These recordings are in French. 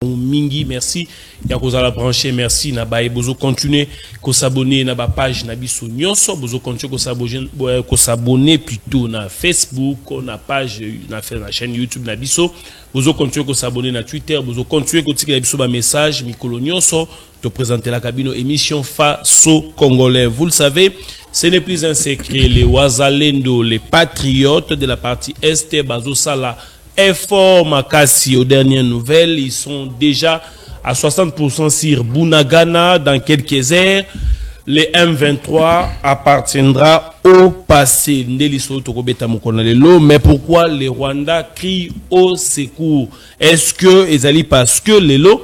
mingi merci ya kozala branché merci na ba bozo continuer ko s'abonner na ba page na biso nyonso bozo continuer ko s'abonner plutôt na Facebook na page na chaîne YouTube na biso bozo continuer ko s'abonner na Twitter bozo continuer ko tikela biso ba message mikolo nyonso te présenter la cabine émission Faso Congolais. Vous le savez, ce n'est plus un secret, les Wazalendo, les patriotes de la partie Est Bazo Sala effort Makassi aux dernières nouvelles, ils sont déjà à 60% sur Bunagana dans quelques heures. Les M23 appartiendra au passé. Mais pourquoi les Rwandais crient au secours? Est-ce que Ezali parce que les lots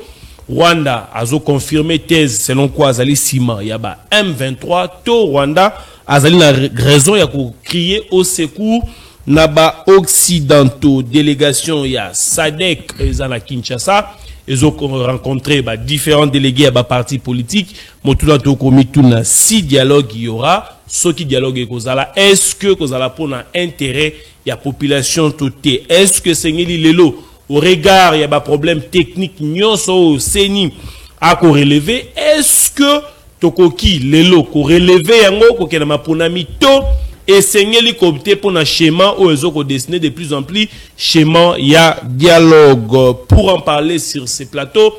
Rwanda a confirmé thèse selon quoi Azali Sima Yaba M23 to Rwanda Azali la raison ya crier au secours naba occidentaux délégation ya SADC ezana Kinshasa ils ont rencontré différents délégués à partis politiques motula to komitu na si dialogue y aura ce qui dialogue kozala est-ce que kozala pour un intérêt ya population toute est-ce que c'est lelo au regard il y a des problèmes techniques nyonso seni à relever est-ce que tokoki lelo ko relever yango ko kena maponami to et seigneli comité pour un schéma où ils ont dessiné de plus en plus schéma il y a dialogue pour en parler sur ces plateaux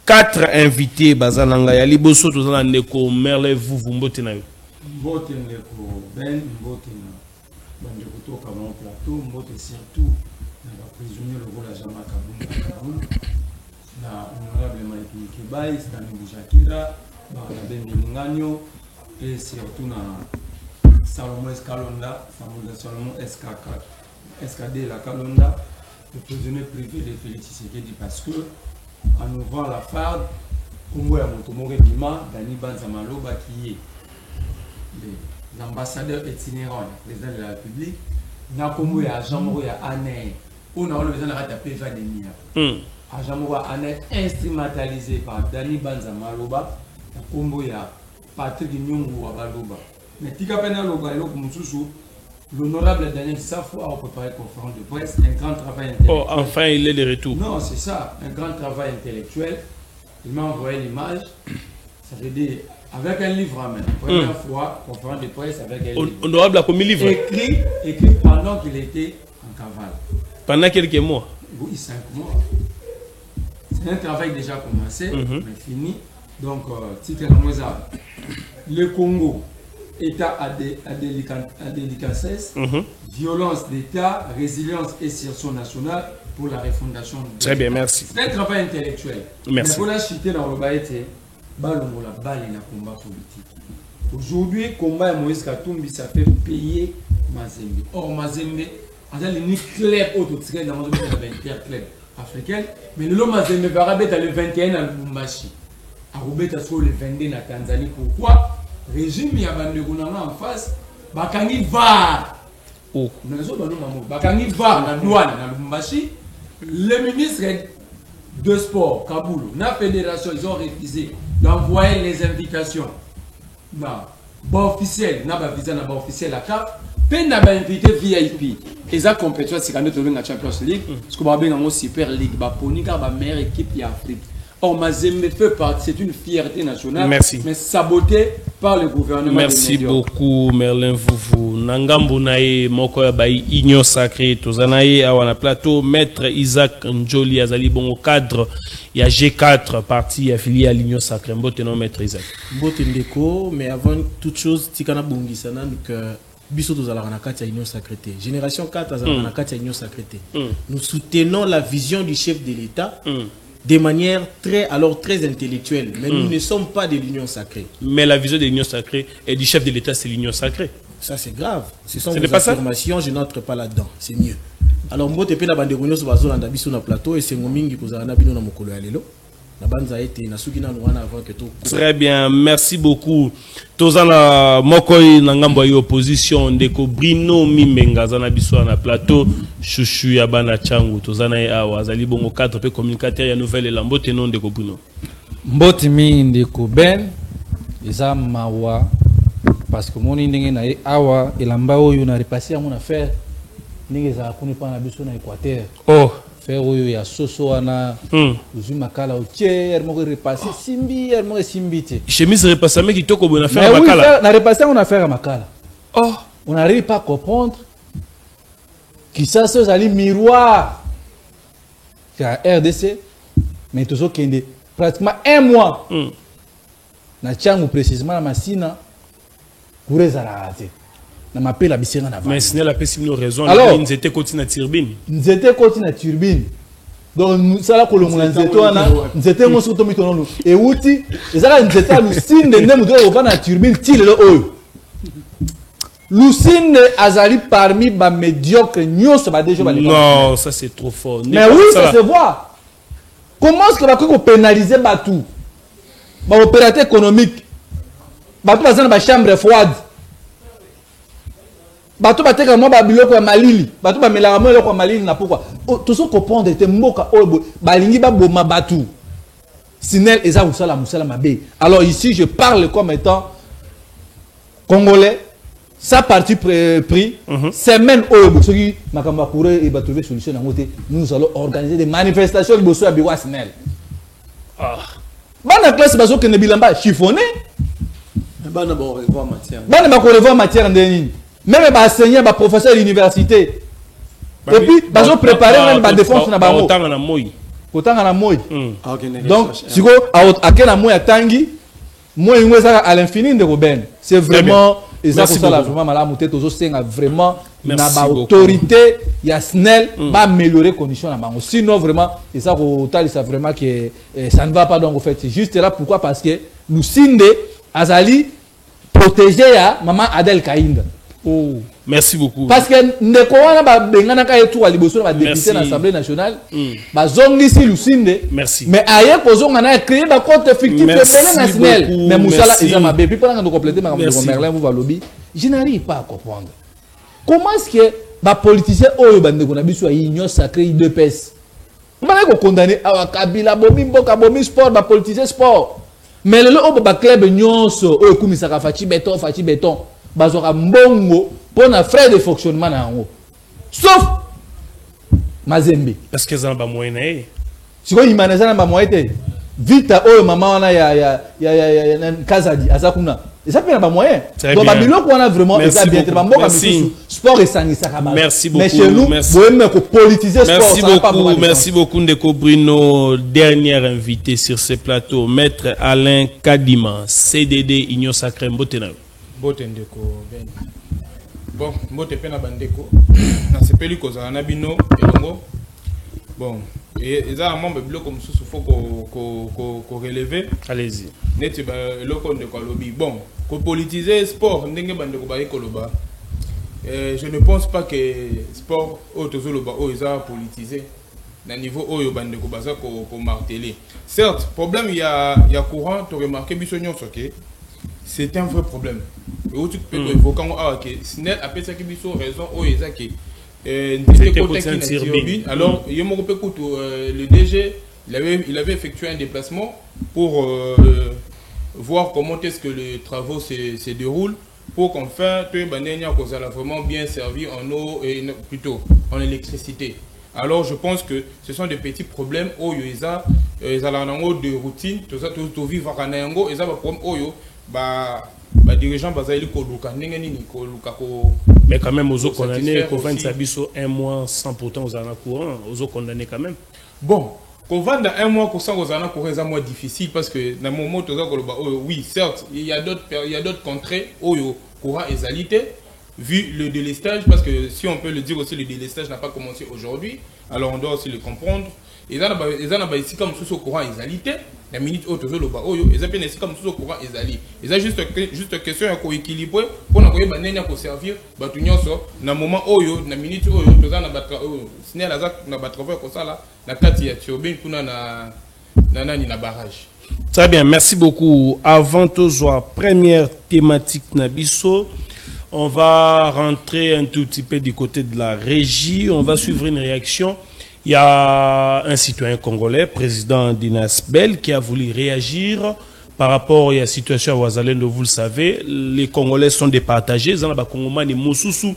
4 invités bazananga ya liboso tozana ndeko merle vous mbote na yo mbote ndeko ben mbote na bande kutoka mon plateau mbote surtout prisonnier le rôle à Jama Kaboum na honorable Mike Kibai Stani Boujakira Ben Ngagno et surtout na Salomon Escalonda Salomon SKD la Kalonda le prisonnier privé de Félix Tshisekedi parce que en ouvrant la farde Kumbo ya Motomore Bima Dani Banzamaloba qui est l'ambassadeur itinérant président de la République na Kumbo ya Jean-Moro ya Ane on a besoin de la PV de Nia. Ajamoua Annette instrumentalisé par Dani Banza Maloba, Kombo ya Patrick Nyungu Abaloba. Mais Tika Pena Loba et l'honorable Daniel Safo a préparé une conférence de presse, un grand travail intellectuel. Oh, enfin il est de retour. Non, c'est ça, un grand travail intellectuel. Il m'a envoyé l'image, ça veut dire avec un livre en main. Première fois, conférence de presse avec un livre. Honorable a commis livre. Écrit pendant qu'il était en cavale. Pendant quelques mois. Oui, 5 mois. C'est un travail déjà commencé, mais fini. Donc, titre le Congo, État à délicatesse, violence d'État, résilience et sursaut national pour la refondation. Très bien, merci. C'est un travail intellectuel. Merci. Mais pour la cité dans le baïté, balongo la balle et la combat politique. Aujourd'hui, combat Moïse Katumbi, ça fait payer Mazembe. Or, Mazembe, on a les clubs autotisés dans le 24 clubs africains, mais le Mazembe va rabattre le 21 à Lubumbashi. À Roubeta sur le 22 à Tanzanie. Pourquoi? Régime il y a en face, Bakangi va. Oh. Bakangi va dans douane dans Lubumbashi. Le ministre de sport, Kaboul, la fédération, ils ont refusé d'envoyer les invitations. Bon officiel, n'a pas visa, n'a pas officiel la CAF. Peine n'a pas invité VIP. Et ça compétition, c'est quand nous avons la Champions League. Parce qu'on va bien en Super League, Ponika, la meilleure équipe d'Afrique. Or, Mazembe fait partie, c'est une fierté nationale. Merci. Mais sabotée par le gouvernement. Merci beaucoup, Merlin Foufou. Nangambo nae, moko ya bai, Union Sacrée, tozanae, awana plateau, Maître Isaac Njoli, azali bon au cadre, il y a G4, parti affilié à l'Union Sacrée. Mbote non, Maître Isaac. Mbote ndeko, mais avant toute chose, tikana bongisana, donc, biso tozala na kati ya Union Sacrée. Génération 4, azala na kati ya Union Sacrée. Nous soutenons la vision du chef de l'État. De manière très intellectuelle. Mais nous ne sommes pas de l'Union Sacrée. Mais la vision de l'Union Sacrée et du chef de l'État, c'est l'Union Sacrée. Ça, c'est grave. Ce sont des affirmations, je n'entre pas là-dedans. C'est mieux. Alors, moi, je suis bande de sur le plateau et c'est mon mingi pour na bino na mokolo ya lelo. Très bien, merci beaucoup. Tozana mokoi na ngambo ya opposition ndeko Brino Mimbenga zana biso na plateau chouchou ya bana changu tozana ya wazali bongo cadre pe communicateur ya nouvelle lambo tenon ndeko Brino. Mboti mi ndeko Ben eza mawa parce que moni ndenge na awa elamba oyo na repasser mon affaire ndenge za kuni pa na biso na Équateur. Oh faire oyo ya soso wana uzwi makala otie yer moko repasser simbi yer moko simbi te chemise repasser mais kitoko bona mais faire oui, makala na repasser on a faire makala oh on n'arrive pas à comprendre qui ça c'est ali miroir c'est à RDC mais toujours kende pratiquement un mois na tiango précisément na masina kureza raté na mapela bisenga na mais Snell a pesi no raison alors ils étaient côté na turbine nzete koti na turbine donc sala kolongola nzete wana nzete ngo soto mitono e wuti ezala nzete a lusinde nde muto ko na turbine tilelo oyo lusinde azali parmi ba médiocre nyonso ba déjà ba non ça c'est trop fort mais oui ça se voit comment est-ce que va ko pénaliser batou ba opérateur économique batou bazana ba chambre froide bato bateka mo ba biloko ya malili bato ba melaka mo eloko ya malili na pourquoi to so comprendre te mboka oyo balingi ba boma bato Snell eza usala musala mabe alors ici je parle comme étant congolais sa partie pris semaine oyo soki makamba kure et ba trouver solution na ngote nous allons organiser des manifestations liboso ya biwa Snell bana classe bazo kene bilamba chiffonné bana ba revoir matière bana ba ko revoir matière ndeni même les enseignants, les professeurs de l'université. Et puis, ils ont préparé même la défense na bango. Autant na moi. Autant na moi. Donc, si vous avez un moyen tangi, moi à l'infini de Robin. C'est vraiment et ça ça la vraiment malade muté tozo senga vraiment na ba autorité ya Snell va améliorer conditions na bango. Sinon vraiment et ça ça vraiment que ça ne va pas donc en fait. C'est juste là pourquoi parce que nous sinde azali protéger ya maman Adel Kainda. Oh, merci beaucoup. Parce que ndeko wana ba bengana ka etu wa liboso ba député na l'Assemblée nationale ba zongisi lusinde merci mais aye ko zonga na créer ba compte fictif de national mais musala eza mabe puis pendant de compléter ma Merlin vous va lobby je n'arrive pas à comprendre comment est-ce que ba politicien oyo ba ndeko na biso ya union sacrée IDPS mbana ko condamner awa Kabila bomi mboka bomi sport ba politicien sport mais le obo ba club nyonso oyo kumisaka fachi béton bazoka mbongo pour na frais de fonctionnement na yango sauf Mazembe parce que ça ba moyen na siko imaneza na ba moyen te vita oyo mama wana ya Kazadi azakuna ça peut ba moyen donc ba biloko wana vraiment eza bien te ba mboka misusu sport esangisa ka ba merci beaucoup mais chez nous bohème ko politiser sport merci beaucoup Ndeko Bruno dernier invité sur ce plateau maître Alain Kadima CDD Union Sacrée Mbotena Bote ndeko ben. Bon, bote pena bandeko. Na sepeli kozala na bino elongo. Bon, et ça membre bloc comme sous faut ko relever. Allez-y. Neti ba eloko ndeko lobi. Bon, ko politiser sport ndenge bandeko ba ekoloba. Je ne pense pas que sport autozo loba o eza politiser. Na niveau oyo bandeko baza ko marteler. Certes, problème il y a courant, tu remarqué biso nyonso ke c'est un vrai problème. Et où tu peux évoquer que Snell a peut-être raison ou alors le DG il avait effectué un déplacement pour voir comment est-ce que les travaux se déroulent pour qu'enfin tu es vraiment bien servi en eau et plutôt en électricité. Alors je pense que ce sont des petits problèmes où ils ont de routine, tout ça tout vivre en ango, ils ont des problèmes bah dirigeant bazali ko luka ndenge nini ko luka ko mais quand même ozo condamné ko vendre sabiso un mois sans pourtant aux ana courant ozo condamné quand même bon ko vendre un mois ko sans aux ana courant c'est un mois difficile parce que dans mon mot toza ko loba oui certes il y a d'autres contrées oyo courant ezalité vu le délestage parce que si on peut le dire aussi le délestage n'a pas commencé aujourd'hui alors on doit aussi le comprendre ils en ici comme sous au courant ezalité la minute autre le bas oyo ils appellent ici comme sous au courant ezali ils a juste question à co-équilibrer pour na koyeba nenya ko servir batu nyonso na moment oyo na minute oyo toza na batra Snell azak na batrava ko sala na kati ya turbine kuna na nani na barrage. Très bien, merci beaucoup. Avant de voir première thématique Nabiso, on va rentrer un tout petit peu du côté de la régie. On va suivre une réaction. Il y a un citoyen congolais, président d'Inas Bell, qui a voulu réagir par rapport à la situation à Ouazalendo. Vous le savez, les Congolais sont départagés. Ils ont des Congomais, des Moussousou,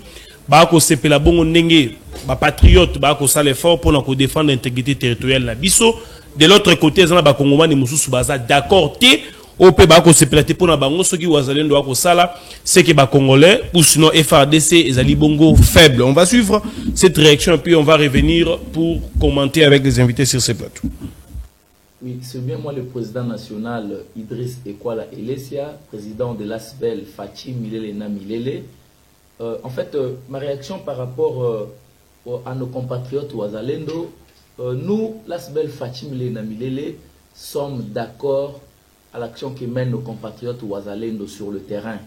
ba ko sepela bongo ndenge ba patriote ba ko sala effort pour na ko défendre l'intégrité territoriale na biso. De l'autre côté zana ba kongomani mususu baza d'accord té au pe ba ko sepela té pour na bango soki wazalendo ba ko sala c'est que ba congolais ou sinon FARDC ezali bongo faible. On va suivre cette réaction puis on va revenir pour commenter avec les invités sur ce plateau. Oui, c'est bien moi le président national Idriss Ekwala Elesia, président de l'ASBEL Fachi Milele na Milele. En fait, ma réaction par rapport à nos compatriotes Ouazalendo, nous, l'ASBEL Fachi Milele na Milele, sommes d'accord à l'action que mènent nos compatriotes Ouazalendo sur le terrain.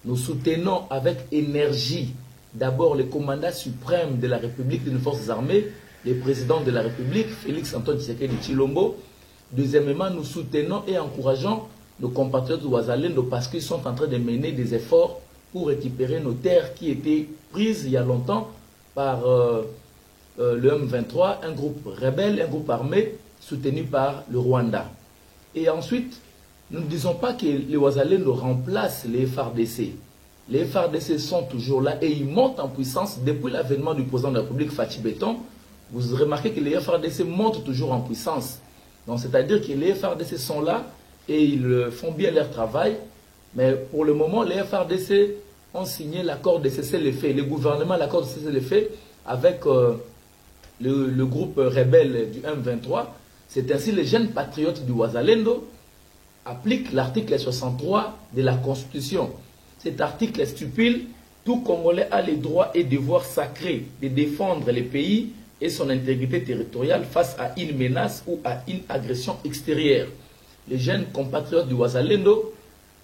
Nous soutenons avec énergie d'abord le commandant suprême de la République de nos forces armées, le président de la République, Félix Antoine Tshisekedi Tshilombo. Deuxièmement, nous soutenons et encourageons nos compatriotes Ouazalendo parce qu'ils sont en train de mener des efforts pour récupérer nos terres qui étaient prises il y a longtemps par le M23, un groupe rebelle, un groupe armé soutenu par le Rwanda. Et ensuite, nous ne disons pas que les Ouazalendo remplacent les FARDC. Les FARDC sont toujours là et ils montent en puissance depuis l'avènement du président de la République, Fachi Béton. Vous remarquez que les FARDC montent toujours en puissance. Donc, c'est-à-dire que les FARDC sont là et ils font bien leur travail. Mais pour le moment, les FARDC ont signé l'accord de cessez-le-feu. Le gouvernement l'accord de cessez-le-feu avec le groupe rebelle du M23. C'est ainsi les jeunes patriotes du Ouazalendo appliquent l'article 63 de la Constitution. Cet article stipule tout Congolais a les droits et devoirs sacrés de défendre le pays et son intégrité territoriale face à une menace ou à une agression extérieure. Les jeunes compatriotes du Ouazalendo,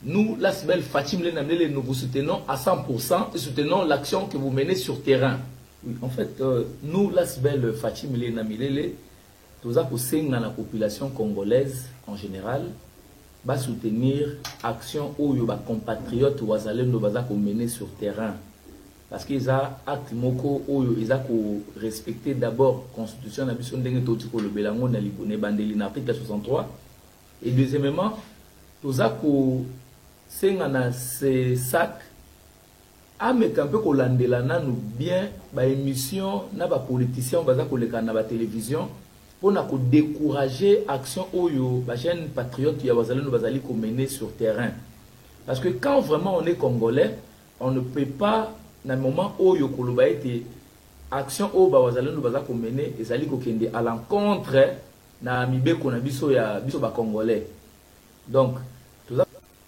nous, l'ASBEL Fachi Milele na Milele, nous vous soutenons à 100% et soutenons l'action que vous menez sur terrain. Oui, en fait, nous, l'ASBEL Fachi Milele na Milele, nous avons dans la population congolaise en général, va soutenir l'action où les compatriotes Ouazalendo vont mener sur terrain. Parce qu'ils ont acte moko où ils ont respecté d'abord la constitution de le Belango na Libone Bandeli na article 63 et deuxièmement ils ont sengana ces sacs à mettre un peu kolandela nanu bien ba émission na ba politiciens baza koleka na ba télévision pour na ko décourager action oyo ba jeune patriote ya Ouazalendo bazali ko mener sur terrain. Parce que quand vraiment on est congolais, on ne peut pas dans le moment où il y a été action où Ouazalendo baza ko mener ezali ko kende à l'encontre na mibeko na biso ya biso ba congolais. Donc tout ça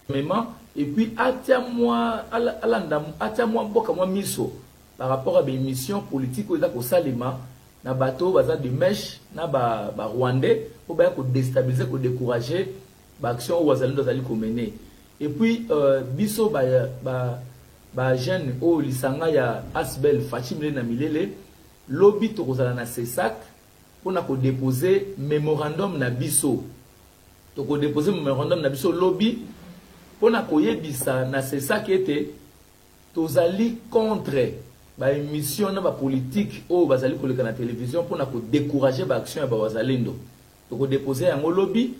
vraiment et puis atia-moi boka moi miso par rapport à des missions politiques où ko salima na bateau baza de mèche na ba rwandais pour ba ko déstabiliser ko décourager ba action Ouazalendo bazali ko mener. Et puis biso ba jeune au lisanga ya ASBEL Fachi Milele na Milele lobby to kozala na CESAC pour na ko déposer mémorandum na biso to ko déposer mémorandum na biso lobby pour na ko yebisa na CESAC était tozali contre ba émission na ba politique au bazali koleka na télévision pour na ko décourager ba action ya ba Ouazalendo to ko déposer un lobby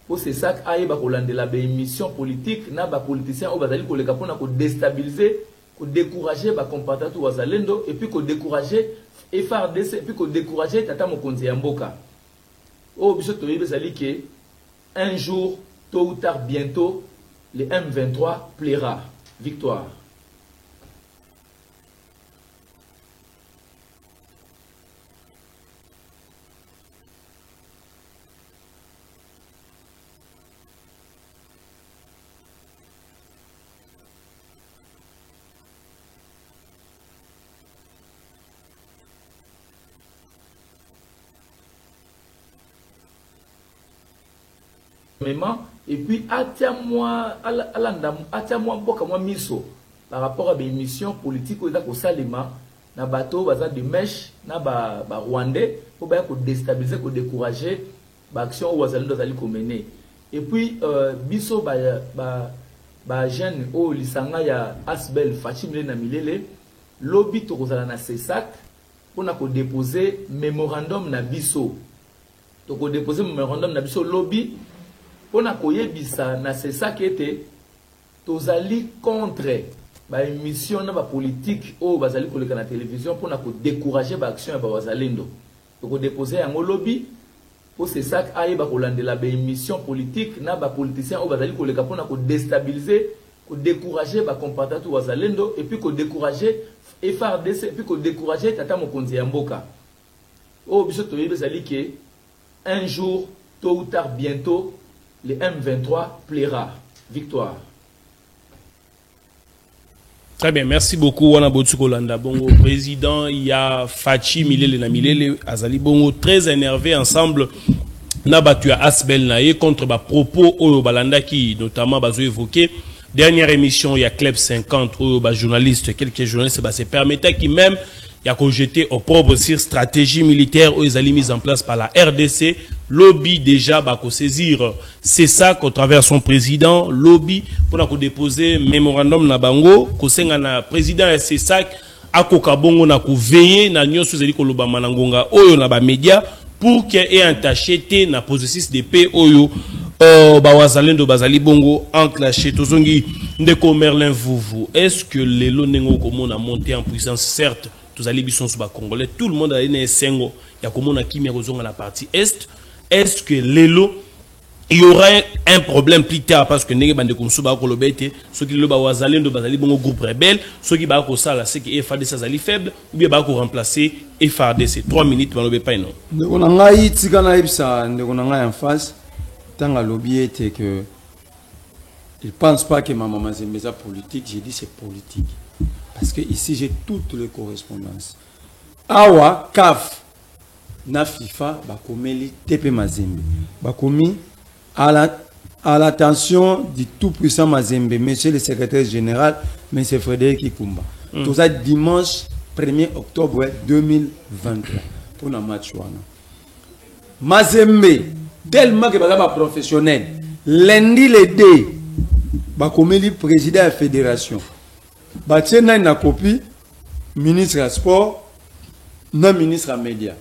pour ces sacs aïe ba kolandela ba émission politique na ba politiciens au bazali koleka pour na ko déstabiliser ko décourager ba compatriotes Ouazalendo et puis ko décourager FARDC et puis ko décourager tata mokonzi ya mboka au biso to yebezali que un jour tôt ou tard bientôt le M23 plaira. Victoire. Et puis atia-moi boka moi miso par rapport à des missions politiques où ils ont salima na bateau baza de mèche na ba rwandais pour ba ko déstabiliser ko décourager ba action Ouazalendo bazali ko mener. Et puis biso ba jeune au lisanga ya ASBEL Fachi Milele na Milele lobby to kozala na CESAC pour na ko déposer mémorandum na biso to ko déposer mémorandum na biso lobby pour na koyebisa na CESAC était tozali contre ba émission na ba politique au bazali koleka na télévision pour na ko décourager ba action ya ba wazalendo ko déposer un lobby pour c'est ça aye ba kolandela ba émission politique na ba politiciens au bazali koleka pour na ko déstabiliser ko décourager ba compatriotes wazalendo et puis ko décourager FARDC puis ko décourager tata mokonzi ya mboka au biso to yebezali que un jour tôt ou tard bientôt le M23 plaira victoire. Très bien, merci beaucoup. Wana Botsuko Landa Bongo, président, il y a Fachi Milele na Milele, Azali Bongo, très énervé ensemble. Na battu à Asbel Naye contre ba propos Oyo Balanda qui notamment bazo évoqué. Dernière émission, il y a Club 50 Oyo ba journaliste, quelques journalistes se permettaient qui même il y a jeté au propre sur stratégie militaire où ils allaient mise en place par la RDC. Lobby déjà va saisir. C'est ça qu'au travers son président, lobby pour déposer mémorandum na bango, na président c'est ça à Kokabongo na veiller na nyoso zeli ko loba manangonga oyo na ba média pour qu'il ait entaché na processus de paix oyo ba wazalendo bazali bongo enclenché tozongi ndeko Merlin vous est-ce que les lonengo komona monté en puissance certes tous les bisons sur Congolais, tout le monde a une sengo. Il y a comme on a qui dans la partie est. Est-ce que l'élo il y aura un problème plus tard parce que nègre bande comme souba kolobete, ceux qui le ba wazalen de bazali bon groupe rebelle, ceux qui ba ko sala c'est que FARDC zali faible ou bien ba ko remplacer FARDC 3 minutes ba lobe pas non. Ndeko na ngai tika na ibsa ndeko na ngai en face tanga lobby était que il pense pas que maman Mazembe ça politique, j'ai dit c'est politique. Parce que ici j'ai toutes les correspondances. Awa, CAF, na FIFA, bakomeli TP Mazembe. Bakomi à l'attention du tout-puissant Mazembe, monsieur le secrétaire général, monsieur Frédéric Kikumba. Tout ça dimanche 1er octobre 2023 pour le match. Mazembe, tellement que bazaba professionnel, lundi le 2, bakomeli président de la fédération. Batiena na copie ministre à sport non ministre à médias.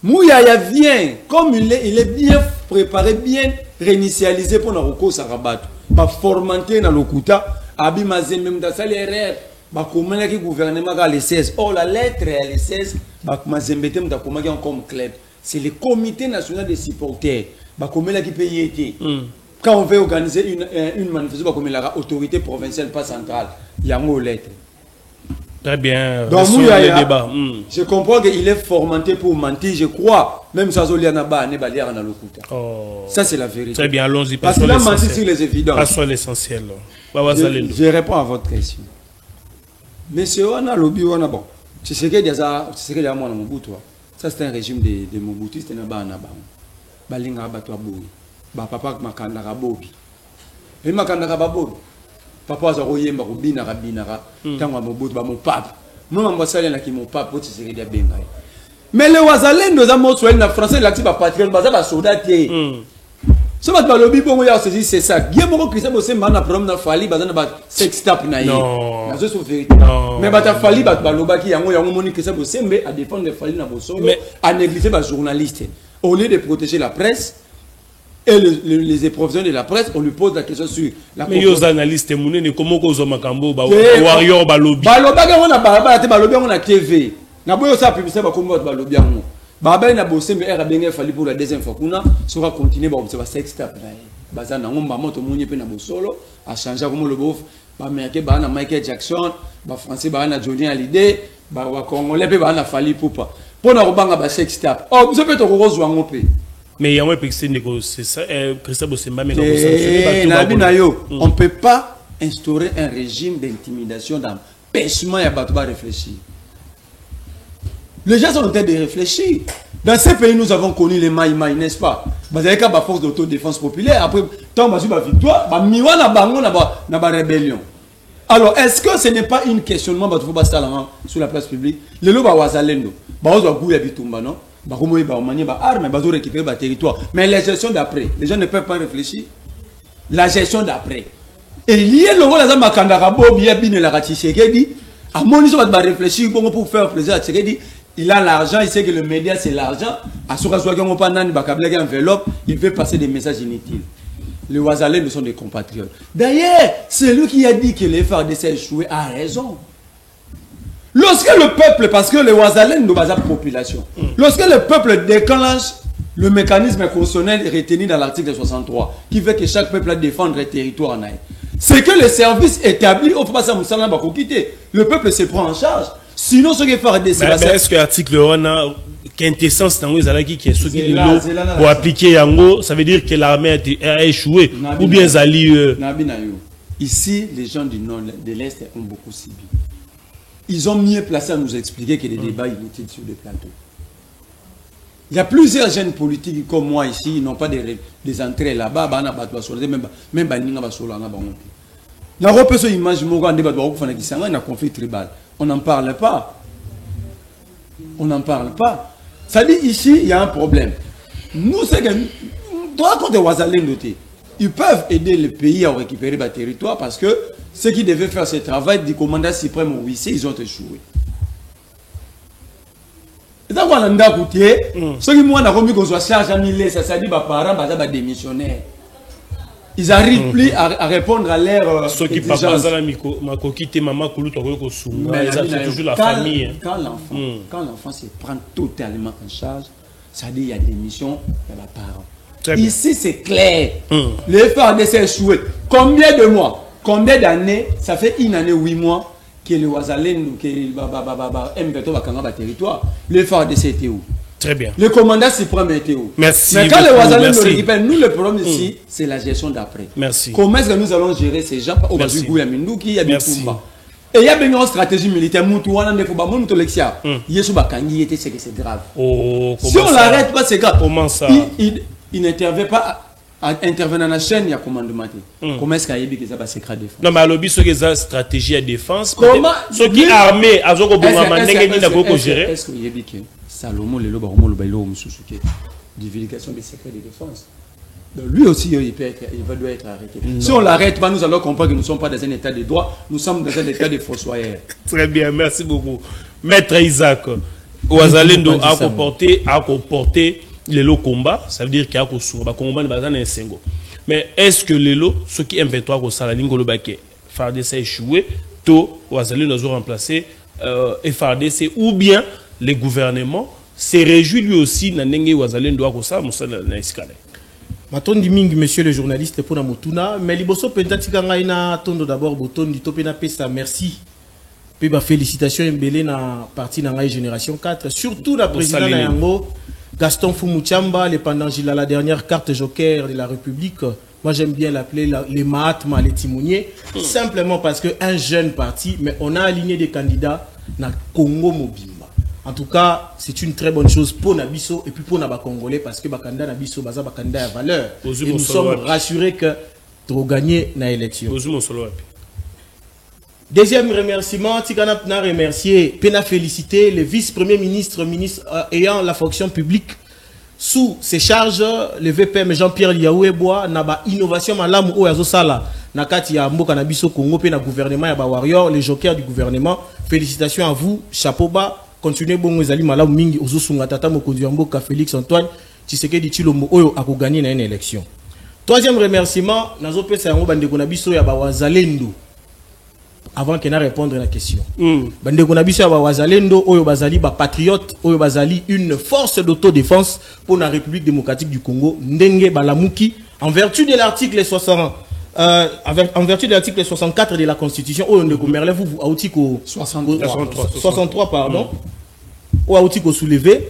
Mouyaya vient comme il est bien préparé, bien réinitialisé pour na roko sarabat. Ba formanté na lokuta abi Mazembe mdasali RR ba komela ki gouvernement ga les 16. Oh la lettre est les 16 ba Mazembe te mdakoma comme club. C'est le comité national des supporters ba komela ki paye. Quand on veut organiser une manifestation comme la autorité provinciale, pas centrale, il y a une lettre. Très bien. Donc, je comprends qu'il est formaté pour mentir, je crois. Même ça, ça c'est la vérité. Très bien, allons-y. Parce qu'il a menti sur les évidences. Passons à l'essentiel. Je réponds à votre question. Monsieur, on a lobby, on a bon. C'est ce qu'il y a moi dans Mobutu. Ça c'est un régime de Mobutu, c'est un bas. Balinga batwa boui. Ba papa makandaka bobi. Et makandaka babobi. Papa za koyemba ko binaka tango Mobutu ba mon papa. Moi mbasale na ki mon papa poti seri dia benga. Mais les wazalendo za mo swahili na français la ti ba patriote ba za ba soldat te. So ba lobi bongo ya saisi c'est ça. Bien moko Christian Bosse na problème na fali ba za na ba sex tap na ye. Na zo so vérité. Mais ba ta fali ba loba ki yango moni Christian Bosse mbe à défendre les fali na bosolo, à négliger ba journaliste. Au lieu de protéger la presse et les professionnels de la presse, on lui pose la question sur la. Mais les analystes, comment ils ont makambo, warrior balobi. Balobi, on a balobi, on a TV. Na boyo sa publicité ba kombo balobi yango. Ba na bosse mais era benga fali pour la deuxième fois kuna sera continuer ba observer sex tap na. Baza na ngomba moto munye pe na bosolo a changer comme le bof. Ba américain ba na Michael Jackson, ba français ba na Johnny Hallyday, ba congolais pe ba na fali poupa. Pour na robanga ba sex tap. Oh, vous peut to rozwa ngope. Mais il y a un peu c'est ça, Christophe Bosemba, mais on ne peut pas instaurer un régime d'intimidation, d'empêchement à réfléchir. Les gens sont en train de réfléchir. Dans ces pays, nous avons connu les maïmaï, n'est-ce pas? Vous avez qu'à force d'autodéfense populaire. Après, tant que vous avez victoire, vous avez rébellion. Alors, est-ce que ce n'est pas une questionnement sur la place publique? Le loba wazalendo, non? Mais la gestion d'après, les gens ne peuvent pas réfléchir. La gestion d'après. Et lié le rôle de Makandakabo, bien la Tshisekedi, à mon niveau, va réfléchir pour faire plaisir à Tshisekedi. Il a l'argent, il sait que le média c'est l'argent. À ce cas-là, il veut passer des messages inutiles. les Ouazalènes sont des compatriotes. D'ailleurs, c'est lui qui a dit que les FARDC a échoué a raison. Lorsque le peuple, parce que les Ouazalènes nous basent la population, lorsque le peuple déclenche le mécanisme constitutionnel retenu dans l'article 63, qui veut que chaque peuple défendre un territoire en Haïti, c'est que le service établi au Fabasa Moussala va quitter. Le peuple se prend en charge. Sinon, ce qui est FARDC, est-ce que l'article 1 a quintessence dans les alaki qui est ce qui pour appliquer Yango, ça veut dire que l'armée a échoué ou bien Zali. Ici, les gens du nord, de l'est ont beaucoup subi. Ils ont mieux placé à nous expliquer que les débats inutiles sur des plateaux. Il y a plusieurs jeunes politiques comme moi ici, ils n'ont pas des entrées là-bas, même un conflit tribal. On n'en parle pas. On n'en parle pas. Ça dit ici, il y a un problème. Nous, c'est que toi, quand ils peuvent aider le pays à récupérer le territoire parce que ceux qui devaient faire ce travail du commandant suprême au lycée, ils ont échoué. Et donc, on a écouté, ceux qui m'ont dit qu'on soit chargé à Millet, ça dit que les parents sont démissionnaires. Ils n'arrivent plus à répondre à l'air. Ceux qui parlent de maman, c'est toujours la famille. Quand l'enfant se prend totalement en charge, ça dit qu'il y a des missions, il y a les parents. Ici, c'est clair. Les FARDC échoué. Combien de mois, combien d'années, ça fait 1 année, 8 mois, que les Ouazalènes, que les M23 va le territoire. Les FARDC étaient où? Très bien. Le commandant suprême était où? Merci. Mais quand les Ouazalènes nous récupèrent, nous, le problème ici, c'est la gestion d'après. Merci. Comment est-ce que nous allons gérer ces gens au Bazou Mindouki, il y a des Toumba. Et il y a bien une stratégie militaire, c'est grave. Si on l'arrête pas, c'est grave. Comment ça? Il n'intervient pas. Intervenant dans la chaîne, il y a commandement. Comment est-ce qu'il y a des secrets de défense? Non, mais à l'objet, ce qui est stratégie de défense, ce qui est armé, à ce qu'on gérer. Est-ce qu'il y a dit que Salomon, le loba, divulgation des secrets de défense? Donc, lui aussi, il doit être arrêté. Si on ne l'arrête pas, nous allons comprendre que nous ne sommes pas dans un état de droit, nous sommes dans un état de fossoyeur. Très bien, merci beaucoup. Maître Isaac, Ouazalendo a comporté les lots combat, ça veut dire qu'il y a un combat de Sengo. Mais est-ce que les lots, ceux qui aiment toi, FARDC a échoué, tôt, Ouazalendo a remplacé FARDC, ou bien les gouvernements s'est réjoui lui aussi dans le Ouazalendo a ça, Matondi mingi, monsieur le journaliste, pour la motuna, mais liboso pentatika ngaina tondo d'abord botondi topena pesa merci. Puis bah félicitations embelé na parti na ngai génération 4, surtout la président Yango Gaston Fumuchamba, le pendant la dernière carte joker de la République. Moi j'aime bien l'appeler les Mahatma, les timoniers, simplement parce que un jeune parti, mais on a aligné des candidats na Congo Mobimba. En tout cas, c'est une très bonne chose pour Nabiso et puis pour Naba Congolais parce que Bakanda Nabiso baza Bakanda a valeur. Et nous sommes rassurés que tu vas gagner na élection. Deuxième remerciement, Tikana Pna remercier, Pena féliciter le vice-premier ministre, ayant la fonction publique sous ses charges, le VPM Jean-Pierre Liaouebois, Naba innovation malamu o yazo sala nakati ya mboka Nabiso Congo pe na gouvernement ya ba warrior, les jokers du gouvernement. Félicitations à vous, chapeau bas. Continuez bon ezali malamu mingi ozosunga tata mokonzi mboka Félix Antoine Tshisekedi Tshilombo oyo akogagner na une élection. Troisième remerciement, nazo pesa yango bandeko na biso ya ba Wazalendo. Avant que na répondre à la question. Bandeko na biso ya ba Wazalendo oyo bazali ba patriote oyo bazali une force d'autodéfense pour la République démocratique du Congo ndenge balamuki en vertu de l'article 60 en vertu de l'article 64 de la Constitution, Merlin, vous autiko 63 pardon, ou autiko soulevé.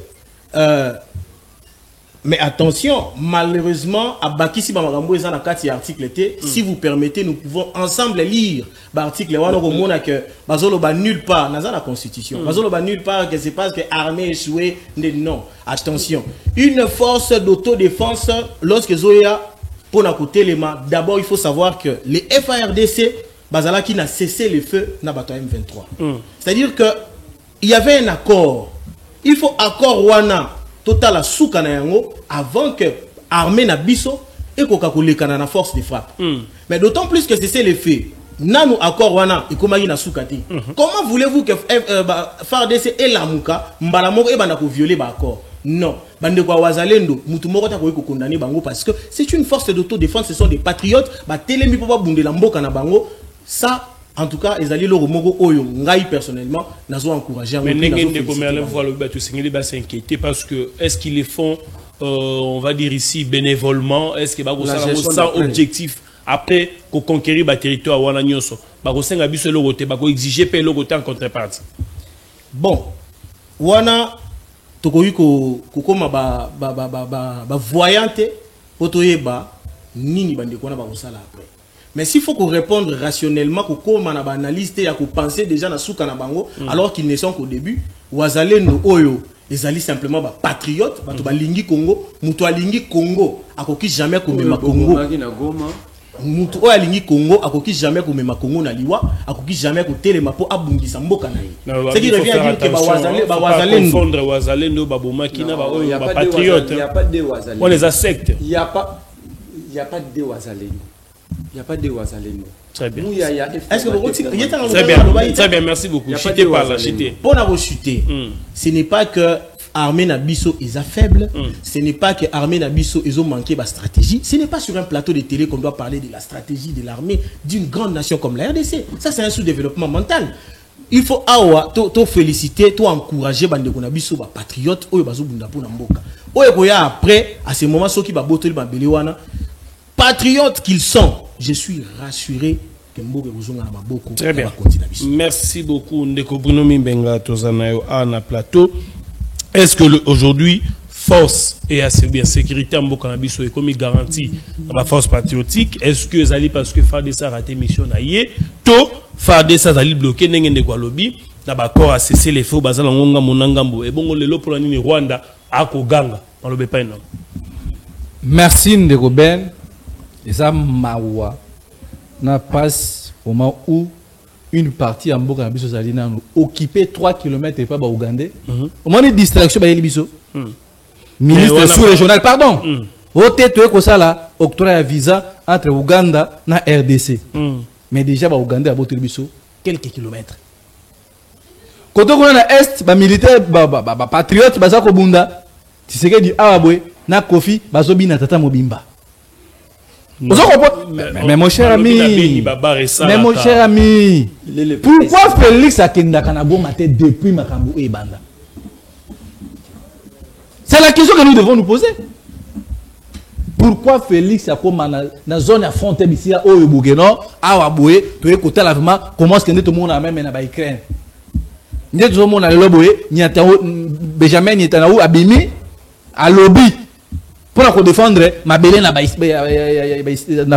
Mais attention, malheureusement, à Bakisi Bamagambo et Zanakati article T, si vous permettez, nous pouvons ensemble lire l'article 1 que Bazolo ba nulle part, dans la Constitution. Bazolo ba nulle part que c'est parce que l'armée échouée, non. Attention, une force d'autodéfense, lorsque Zoya pour côté les mains, d'abord il faut savoir que les FARDC, Bazala qui n'a cessé le feu, n'a pas M23. C'est-à-dire que il y avait un accord. Il faut accord Wana total à Soukanayango avant que l'armée n'a biso et qu'on na force de frappe. Mais d'autant plus que c'est le fait. Nanu accord Wana et comment il n'a soukati. Comment voulez-vous que FARDC et la Mouka, Mbalamoko et Banako violer l'accord? Non. Bande kwa wazalendo, mutu moko ta ko condamner bango parce que c'est une force d'autodéfense, ce sont des patriotes, ba telemi po ba bundela mboka na bango. Ça en tout cas, les alliés loro moko oyo ngai personnellement nazo encourager. Mais n'engende ko merle voir le bateau singeli ba s'inquiéter parce que est-ce qu'ils les font on va dire ici bénévolement, est-ce que ba ko sala sans objectif après ko conquérir ba territoire wana nyonso ba ko senga biso loko te ba ko exiger pe loko te en contrepartie. Bon, wana tokoyi ko koma ba voyante otoyeba nini bande kona ba ko sala après. Mais s'il faut qu'on réponde rationnellement, qu'on commence à analyser, à penser déjà dans souka na bango, alors qu'ils ne sont qu'au début, wazalendo oyo, ils allaient simplement patriotes, lingi Congo, mutu alingi Congo, akoki jamais komema Congo. Mutu oyo alingi Congo, akoki jamais komema Congo na liwa, akoki jamais ko telema po abungisa mboka na ye. Ce qui revient à dire que wazalendo confondre wazalendo babomaki na ba oyo ba patriote. Il y a pas de wazalendo. On les accepte. Il y a pas de wazalendo. Il n'y a pas de wazalendo. Très bien. Est-ce que vous très bien, merci beaucoup. Chité par là, chité. Pour la chuter, ce n'est pas que Armée Nabiso est faible, ce n'est pas que Armée Nabiso est manqué de stratégie, ce n'est pas sur un plateau de télé qu'on doit parler de la stratégie de l'armée d'une grande nation comme la RDC. Ça, c'est un sous-développement mental. Il faut te féliciter, te encourager bande Nabiso ba patriote oyo bazo bunda pour mboka. Oyo koya après à ce moment ceux qui ba botoli ba belewana patriotes qu'ils sont, je suis rassuré que Mboke Bouzonga na maboko. Très bien. Merci beaucoup Ndeko Bruno Mimbenga tozanayo na plateau. Est-ce que aujourd'hui force et assez bien sécurité en Mboka na biso est comme garantie dans la force patriotique? Est-ce que Zali parce que Fardessa a raté mission na yé to Fardessa Zali bloqué n'engende kwa lobby na ba corps a cessé les feux bazala ngonga monangambo et bongo lelo pour la nini Rwanda ako ganga on le pas non. Merci Ndeko Ben. Et ça, Mawa n'a pas au moment où une partie en Mboka Nabiso Zalina occupé 3 km et pas au Ougandais. Au moment de distraction, il y a Libiso. Ministre sous-régional, pardon. Au tête, tu es là, octroie un visa entre Ouganda et RDC. Mais déjà, au Ouganda, à Libiso, quelques kilomètres. Quand on est à l'Est, les militaires, les patriotes, les Bunda, tu sais que du Awabwe, na Kofi, Bazobi, na Tata Mobimba. Mais mon cher ami, pourquoi Félix a Kanabo maté depuis Makambo et Banda? C'est la question que nous devons nous poser. Pourquoi Félix a comme dans la zone affrontée ici à Oyobugeno, à Waboué, tu es côté lavement, comment est-ce que tout le monde a même en Ukraine? Nous tout le monde a le lobby, Benjamin Netanyahu Abimi à lobby. Pour défendre ma belle n'a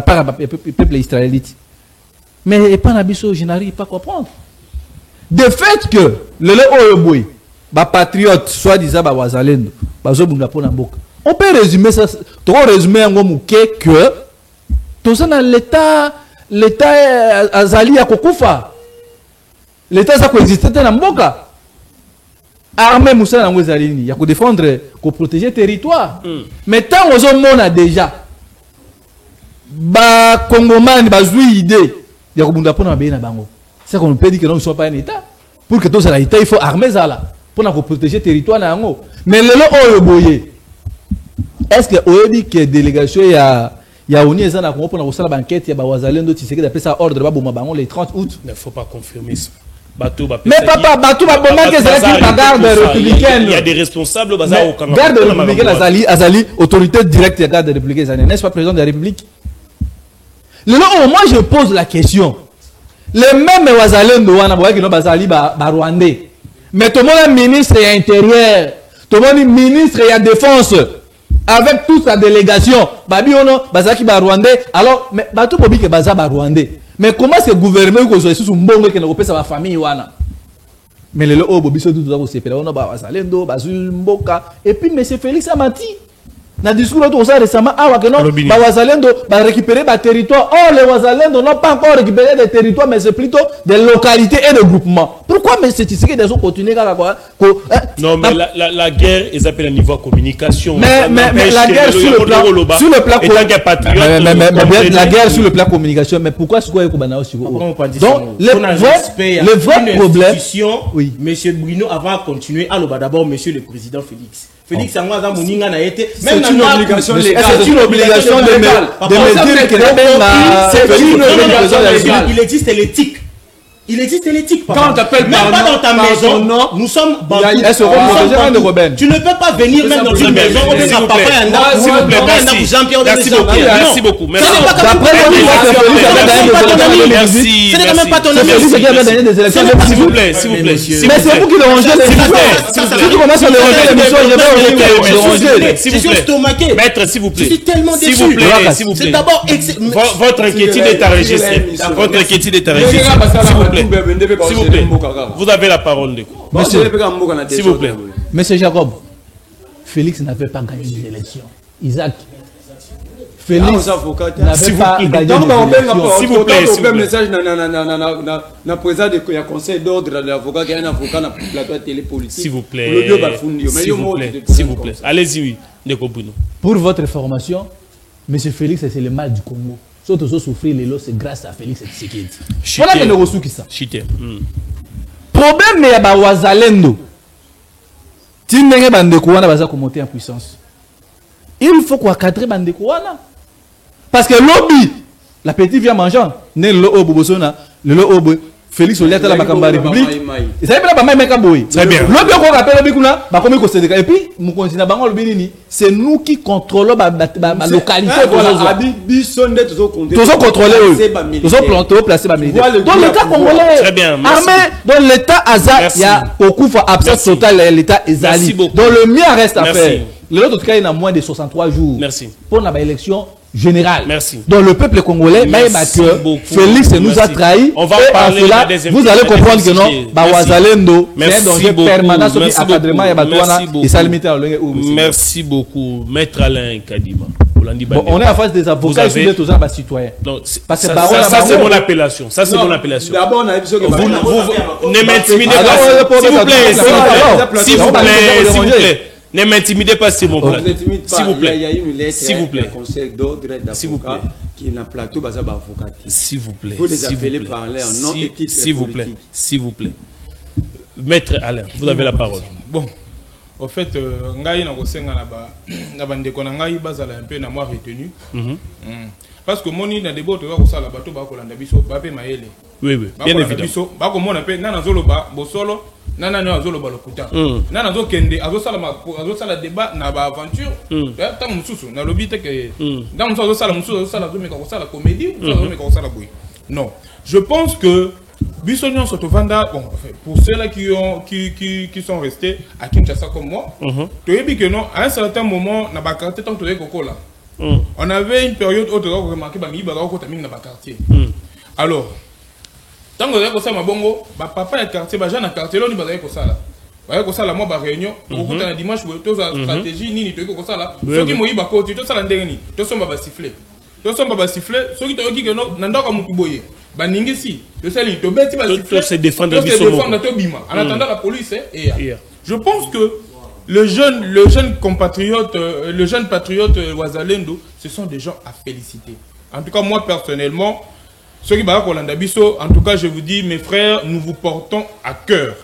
pas peuple israélite. Mais pas Nabiso, je n'arrive pas à comprendre. De fait que le Oyoboy, les patriotes, soit-disant Wazalendo, on peut résumer ça, que tout ça dans l'État Azali à Kokufa. L'État ça coexistait dans Mboka. Armée Moussa Nangwezalini, il y a que défendre, que protéger le territoire. Mais tant que on a déjà, les Congomans ont une idée, il y a que c'est qu'on peut dire que nous ne sommes pas un État. Pour que tout ça, il faut armer ça pour protéger le territoire. Mais le Oyoboye, est-ce que vous dit que la délégation il y a une enquête, il y a Wazalendo, tu sais que d'après ça ordre le 30 août. Il ne faut pas confirmer ça. Mais papa, Batou garde républicaine. Il y a des responsables au garde républicaine Azali, autorité directe de garde républicaine, n'est-ce pas président de la République? Moi je pose la question. Les mêmes Wazalendo qui n'ont pas Rwandais. Mais tout le monde est ministre et intérieur. Tout le monde est ministre et défense. Avec toute sa délégation. Babi ono, Bazaki Rwandais. Alors, mais Batou Bobi que Baza Rwandais. Mais comment est-ce que le gouvernement est sous un bon qui n'a sa famille wana? Mais le haut Bobi tout ça c'est on a Bazalendo, Bazumboka et puis monsieur Félix a menti. Dans le discours récemment, Wazalendo va récupérer des territoires. Oh, les Wazalendo n'ont pas encore récupéré des territoires, mais c'est plutôt des localités et des groupements. Pourquoi mais c'est ici que des gens continuent à quoi? Non, mais la guerre, ils appellent à niveau communication. Mais la guerre sur le plan la guerre sur le plan communication, mais pourquoi est-ce qu'on a aussi? Donc, le vrai problème, oui. Monsieur Bruno, avant de continuer, alors d'abord, monsieur le président Félix. Félix Angoaza Moninga n'a été. C'est une obligation légale. C'est une obligation de me dire que il existe l'éthique. Il existe l'éthique. Quand on t'appelle même pas dans ta maison, nous sommes tu ne peux pas venir même dans une maison. S'il vous plaît, merci beaucoup. Merci beaucoup. Merci. Ce n'est quand même pas ton ami. S'il vous plaît, s'il vous plaît. Mais c'est vous qui le rangez l'émission. C'est vous qui commencez à le ranger l'émission. Je suis stomaqué. Maître, s'il vous plaît. Je suis tellement déçu. S'il vous plaît, s'il vous plaît. C'est d'abord votre inquiétude est enregistrée. Votre inquiétude est enregistrée. S'il vous plaît. Vous avez la parole. S'il vous plaît. Monsieur Jacob, Félix n'avait pas gagné les élections. Isaac, Félix n'avait pas gagné les élections. S'il vous plaît, s'il vous plaît. Message na président de conseil d'ordre de l'avocat qui est un avocat na plateau télé politique. S'il vous plaît. S'il vous plaît. Allez-y, oui. Pour votre information, monsieur Félix, c'est le mal du Congo. Surtout souffrir les lots, c'est grâce à Félix Tshisekedi. Voilà que nous reçu qui ça. Problème mais ba wazalendo. Tindenge bandeko wana baza ko monter en puissance. Il faut qu'on cadre bandeko wana. Parce que lobby, la petite vient mangeant, né le obo bosona, le obo Félix Oliata la Makamba République. Et ça pas même Kamboy. Très bien. Lobby ko rappelle lobby kuna, ba komi ko sénégal et puis mon continent bango lobby nini, c'est nous qui contrôlons la localité voilà abi sonde toujours contrôler toujours placer ba militaire. Dans l'état congolais. Très bien. Armée dans l'état Azar, il y a beaucoup de absence totale l'état Ezali. Dans le mien reste à faire. L'autre cas il a moins de 63 jours. Merci. Pour la élection générale. Merci. Dans le peuple congolais, Félix nous a trahis. On va parler de vous allez comprendre que non, Bawazalendo, c'est un danger permanent sur l'encadrement et ça limite à Merci beaucoup, Maître Alain Kadima. On est en face des avocats et tous les citoyens. Ça, c'est mon appellation. Ça, c'est mon appellation. D'abord, on a vu vous ne m'intimidez pas. S'il vous plaît. S'il vous plaît. S'il vous plaît. Ne m'intimidez pas, s'il vous plaît. S'il vous plaît. Il y a eu une lettre s'il vous plaît. conseil d'ordre d'avocat qui est dans le plateau d'avocat. S'il vous plaît. Vous les appelez par leur nom et titre. S'il vous plaît. S'il vous plaît. Maître Alain, vous avez la parole. Bon. Au fait, ngai na kosenga na bandeko na ngai bazala un peu na moi retenu. Parce que moni na débat to ko sala bato ba ko landa biso ba pe maele. Oui oui, bien évidemment. Ba ko mona pe nana zoloba bosolo, nana no zoloba lokuta. Nana zo kende azo sala débat na ba aventure. Ta mususu na lobite que dans mususu azo sala zo meka ko sala comédie, zo meka ko sala boy. Non, je pense que Bissonion Sotovanda, bon, pour ceux-là qui sont restés à Kinshasa comme moi, tu as vu que non, à un certain moment, na ba quartier tant que là. On avait une période où tu as remarqué que il y avait un quartier. Alors, tant que tu as ma bongo, papa est quartier, bah jeune quartier là, il y a ça là. Bah il y a ça là, moi bah réunion, pour que tu dimanche, tu as stratégie ni tu as ça là. Ceux qui m'ont dit bah quoi, tu as ça là dernier, tu as ça bah siffler. Tu as ça bah siffler. Ceux qui t'ont dit que non, n'anda comme kuboye. Baningisi, je sais les tobeti va siffler. Se défendre de bima. En attendant la police et je pense que le jeune compatriote, le jeune patriote Wazalendo, ce sont des gens à féliciter. En tout cas, moi personnellement, ceux qui battent Kolanda Bisso, en tout cas, je vous dis, mes frères, nous vous portons à cœur.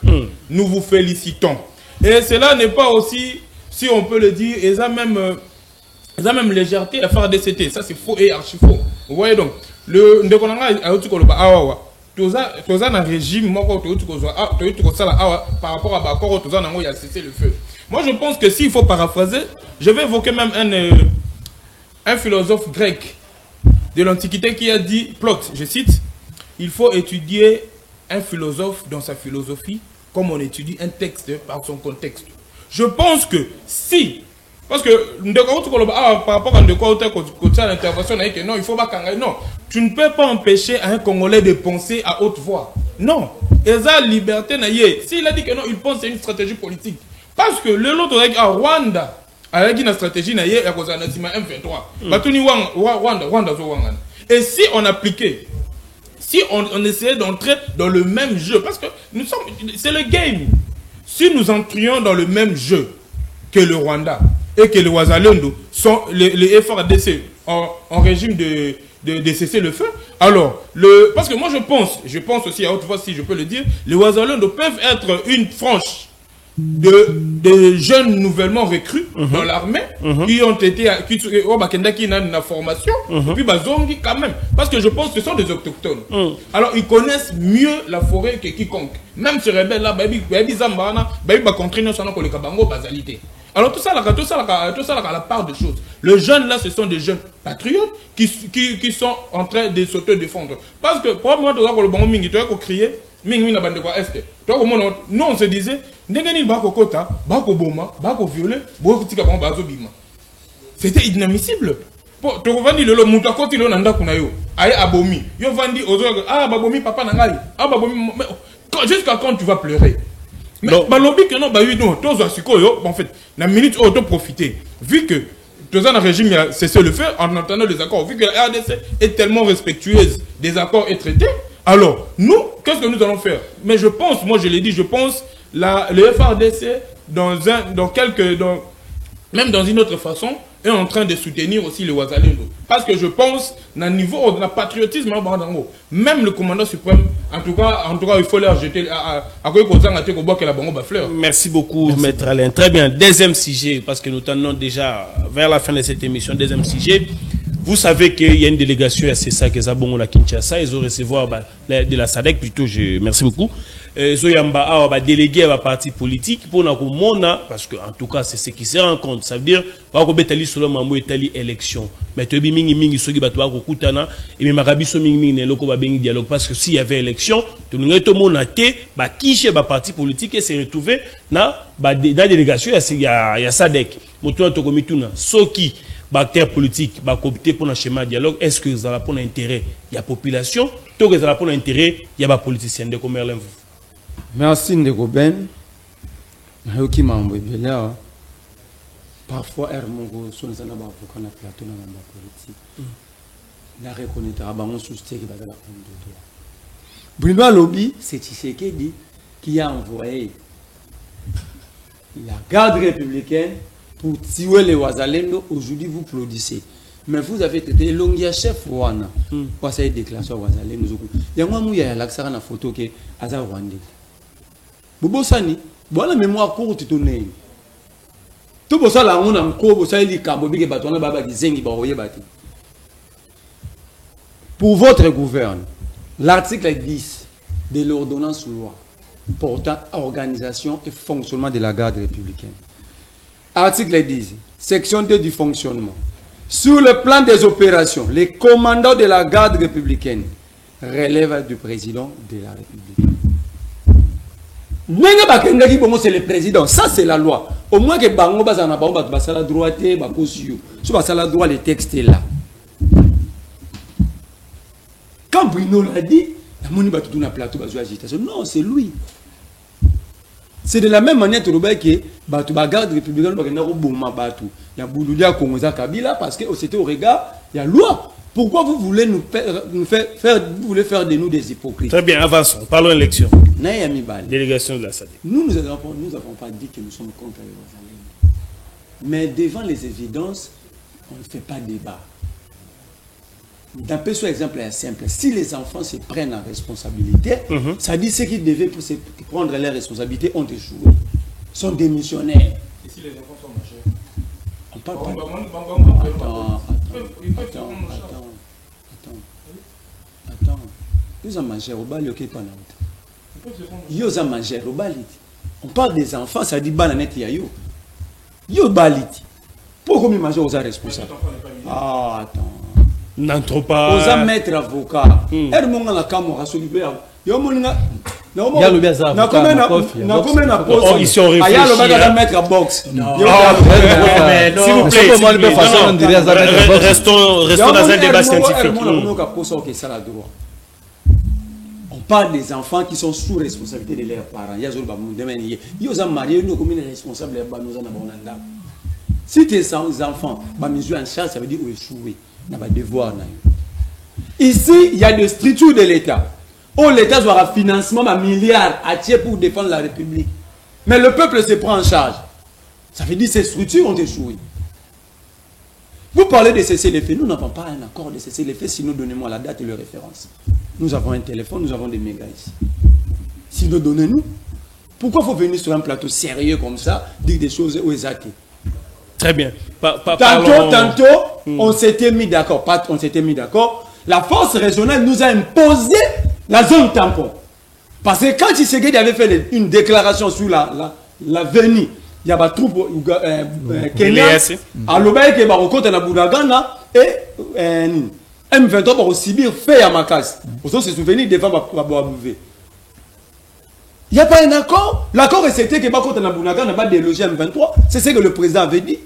Nous vous félicitons. Et cela n'est pas aussi, si on peut le dire, ils ont même légèreté à faire DCT. Ça, c'est faux et archi faux. Vous voyez donc, le Ndekonanga a eu tout un régime, par rapport à Bakoro, tout il a cessé le feu. Moi, je pense que s'il faut paraphraser, je vais évoquer même un philosophe grec de l'Antiquité qui a dit, Plote, je cite, il faut étudier un philosophe dans sa philosophie comme on étudie un texte par son contexte. Je pense que si, parce que par rapport à l'intervention, non, il faut pas non, tu ne peux pas empêcher un Congolais de penser à haute voix. Non, et ça, liberté, s'il a dit que non, il pense à une stratégie politique. Parce que le l'autre à Rwanda, avec une stratégie, il y a M23. Et si on appliquait, si on essayait d'entrer dans le même jeu, parce que nous sommes, c'est le game. Si nous entrions dans le même jeu que le Rwanda et que le Wazalendo sont les FARDC en régime de cesser le feu, alors, parce que moi je pense aussi à haute voix, si je peux le dire, les Wazalendo peuvent être une frange de jeunes nouvellement recrues dans l'armée qui ont été qui ont une formation puis bazongi quand même parce que je pense que ce sont des autochtones. Alors ils connaissent mieux la forêt que quiconque. Même ce rebelle là baby zambana baby ba contraindre sur ko le kabango bazalité. Alors tout ça à la part des choses. Les jeunes là, ce sont des jeunes patriotes qui sont en train de s'auto-défendre. Parce que probablement tu vois le bon mingi, tu vois qu'on criait mingi na bande quoi est. Toi comment nous on se disait ndengeni bako kota, bako boma, bako violer, bako tika bon bazo bima. C'était inadmissible. Pour tu vandi le mutu akoti lo nanda kuna yo. Aye abomi. Yo vandi ozo babomi papa na ngai. Babomi jusqu'à quand tu vas pleurer? Mais balobi que non bah oui non tous en fait la minute auto profiter vu que tous un régime a cessé le faire en entendant les accords vu que la RDC est tellement respectueuse des accords et traités alors nous qu'est-ce que nous allons faire mais je pense moi je l'ai dit je pense le FRDC même dans une autre façon est en train de soutenir aussi les Ouazalendo. Parce que je pense, dans le niveau de patriotisme, même le commandant suprême, en tout cas il faut leur jeter Merci beaucoup, Maître Alain. Très bien. Deuxième sujet, parce que nous tendons déjà vers la fin de cette émission. Deuxième sujet. Vous savez qu'il y a une délégation à CESA qui est à Kinshasa. Ils ont recevoir de la SADC plutôt. Merci beaucoup. Zoyamba a délégué à la parti politique pour nous parce que en tout cas c'est ce qui se rend compte. Ça veut dire qu'on va être seulement en élection. Mais tu as dit mingi sogi batwa kutana et mais marabi so mingi ne loko ba bengi dialogue parce que s'il y avait élection, tout le monde monaté ba kiche ba parti politique et se retrouver na délégation il y a SADC. Moto to komituna soki acteurs politiques, coopter pour un schéma de dialogue, est-ce que vous avez pour intérêt il y a population, tout que vous avez pour intérêt il y a des politiciens de commerce. Merci Ndeko Ben. Nayoki mambo ebela. Parfois Hermongo son sana ba avocat na plateau na ba politique. La reconnaître bango souci qui va la prendre de toi. Bruno Lobby, c'est Tshisekedi qui a envoyé la garde républicaine pour tuer les Ouazalendo. Aujourd'hui, vous applaudissez. Mais vous avez été longia chef Wana. Pour ça, il déclare sur Ouazalendo. Il y a un y a la photo qui est Azar Rwandais. Bobo Sani, voilà mémoire courte tournée. Tout ça, là, on a un cours, ça, il y a un bâton, baba qui zengi, baroye bâti. Pour votre gouvernement, l'article 10 de l'ordonnance loi portant organisation et fonctionnement de la garde républicaine. Article 10, section 2 du fonctionnement. Sur le plan des opérations, les commandants de la garde républicaine relèvent du président de la République. C'est le président, ça c'est la loi. Au moins que Bango Bazana Bamba Basala droite, Bakosio, sur Basala droit, les textes là. Quand Bruno l'a dit, la plateau agitation. Non, c'est lui. C'est de la même manière que la garde républicaine il y a Bouloulia Kongoza Kabila parce que c'était au regard, il y a loi. Pourquoi vous voulez faire de nous des hypocrites? Très bien, avançons. Parlons élection. Délégation de la SADC. Nous n'avons pas dit que nous sommes contre les Ouazalendo. Mais devant les évidences, on ne fait pas débat. D'un peu sur exemple simple, si les enfants se prennent en responsabilité, ça dit ceux qui devaient prendre leurs responsabilités ont échoué, sont démissionnaires. Et si les enfants sont majeurs? On parle pas. Attends. Ils ont mangé au bal, ils ont mangé au bal. On parle des enfants, ça dit bananet yayo. Yo balit. Pourquoi ils mangent aux responsables? Ah, attends. N'entre pas. Aux maître avocat. Hermonga la camera solibéa. Yo moninga. Il y a le bien ça. Ils sont réfléchis. Il y a le baga de mettre à boxe. S'il vous plaît, restons dans un débat scientifique. On parle des enfants qui sont sous responsabilité de leurs parents. Ils ont marié, nous comme responsables de la. Si tes enfants sont mis en charge, ça veut dire échouer. On a des devoirs. Ici, il y a des structures de l'État. Oh, l'État aura un financement à milliards à tirer pour défendre la République. Mais le peuple se prend en charge. Ça veut dire que ces structures ont échoué. Vous parlez de cesser les faits. Nous n'avons pas un accord de cesser les faits. Sinon, donnez-moi la date et le référence. Nous avons un téléphone, nous avons des mégas ici. Sinon, donnez-nous. Pourquoi il faut venir sur un plateau sérieux comme ça, dire des choses aux exactes? Très bien. Tantôt, on s'était mis d'accord. On s'était mis d'accord. La force régionale nous a imposé la zone tampon. Parce que quand Tshisekedi avait fait une déclaration sur l'avenir, il y a des troupes Kenya, à l'Obaï qui est au na Bounagana et M23 pour Sibir fait à Makas. Pour se souvenir devant Babouabouvé. Il n'y a pas un accord. L'accord c'était que Bakota na Bounagana n'a pas délogé M23. C'est ce que le président avait dit.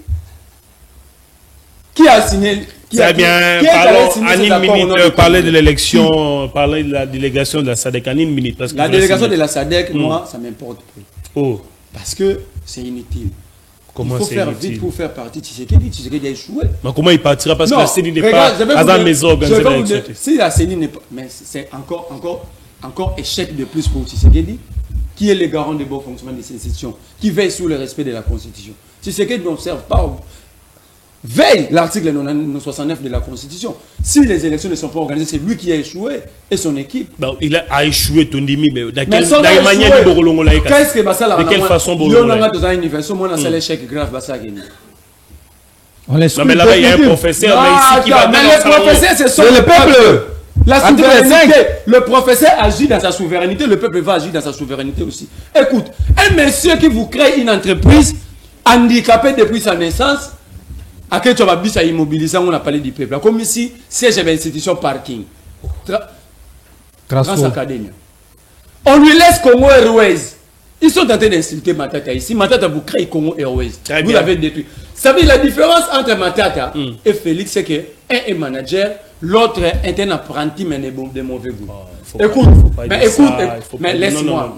Qui a signé? Très bien. Parlons en une minute. Parler de l'élection, parler de la délégation de la SADC en une minute. Parce que la délégation de la SADC, moi, ça m'importe plus. Oh. Parce que c'est inutile. Comment il faut faire vite pour faire partie de Tshisekedi. Tshisekedi a échoué. Mais comment il partira? Parce que la CENI n'est pas à la maison organisée. Si la CENI n'est pas. Mais c'est encore échec de plus pour Tshisekedi, qui est le garant du bon fonctionnement de ces institutions, qui veille sur le respect de la Constitution. Tshisekedi n'observe pas. Veille l'article 69 de la Constitution. Si les élections ne sont pas organisées, c'est lui qui a échoué et son équipe. Bon, il a échoué, Tondimi, mais de quelle manière qu'est-ce que de quelle façon dans un université, moi, on a l'échec grave. On laisse. Non, mais là-bas, il y a un professeur ici qui va. Mais le professeur, c'est le peuple. La souveraineté, le professeur agit dans sa souveraineté, le peuple va agir dans sa souveraineté aussi. Écoute, un monsieur qui vous crée une entreprise handicapée depuis sa naissance, à quel tu vas bis à immobiliser, on a parlé du peuple. Comme ici, siège de l'institution parking. Transacadémie. On lui laisse Congo Airways. Ils sont en train d'insulter Matata ici. Matata vous crée Congo Airways. Vous l'avez détruit. Vous savez, la différence entre Matata et Félix, c'est que un est manager, l'autre est un apprenti, mais de mauvais goût. Écoute, mais laisse-moi.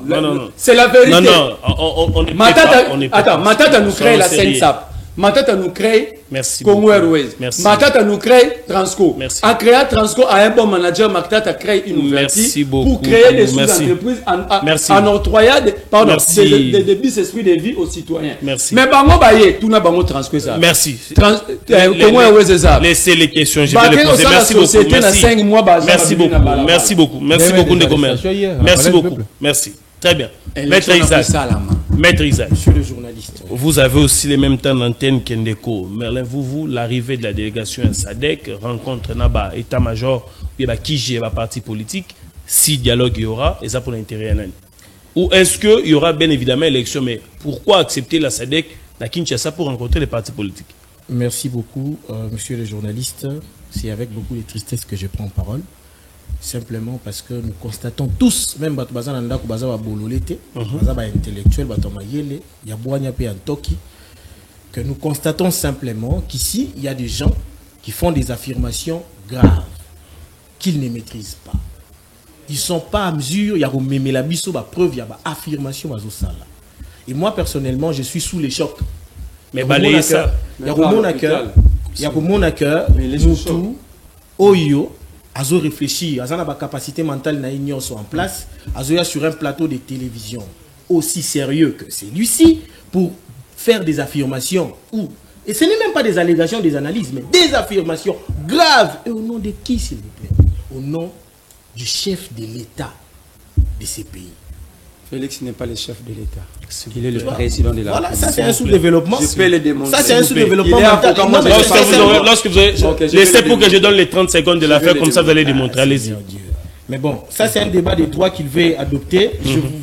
C'est la vérité. Non, on est Matata nous crée la SENSAP. Matata nous crée Congo Airways. Matata nous crée Transco. En créant Transco à un bon manager, Matata crée une ouverture pour créer des sous-entreprises en octroyant des bis esprits de vie aux citoyens. Merci. Mais bango baye, tout n'a bango Transco ça. Merci. Congo Airways c'est ça. Laissez les questions, je vais les poser. Merci beaucoup. Merci beaucoup. Merci beaucoup de commerce. Merci beaucoup. Merci. Très bien. Maître Isaac. Maître Isaac. Monsieur le journaliste. Vous avez aussi les mêmes temps d'antenne qu'Endeko. Merlin, l'arrivée de la délégation à SADC, rencontre Naba, état-major, il y a qui j'ai la parti politique, si dialogue il y aura, et ça pour l'intérêt. Ou est-ce qu'il y aura bien évidemment élection, mais pourquoi accepter la SADC à Kinshasa pour rencontrer les partis politiques? Merci beaucoup, monsieur le journaliste. C'est avec beaucoup de tristesse que je prends parole. Simplement parce que nous constatons tous, même que nous constatons simplement qu'ici, il y a des gens qui font des affirmations graves qu'ils ne maîtrisent pas. Ils ne sont pas à mesure, il y a preuve, il y a affirmation. Et moi, personnellement, je suis sous les chocs. Mais balayez ça. Il y a mon cœur, nous tous, Oyo, Azo réfléchir, Azo a la capacité mentale en place, Azo sur un plateau de télévision aussi sérieux que celui-ci pour faire des affirmations et ce n'est même pas des allégations, des analyses, mais des affirmations graves. Et au nom de qui, s'il vous plaît? Au nom du chef de l'État de ces pays. Félix n'est pas le chef de l'État. Il est le président de la Voilà, ça c'est un sous-développement. Je peux le démontrer. Ça c'est un sous-développement. Lorsque vous laissez pour que je donne les 30 secondes de l'affaire, comme ça vous allez démontrer. Allez-y. Mais bon, ça c'est un débat des droits qu'il veut adopter.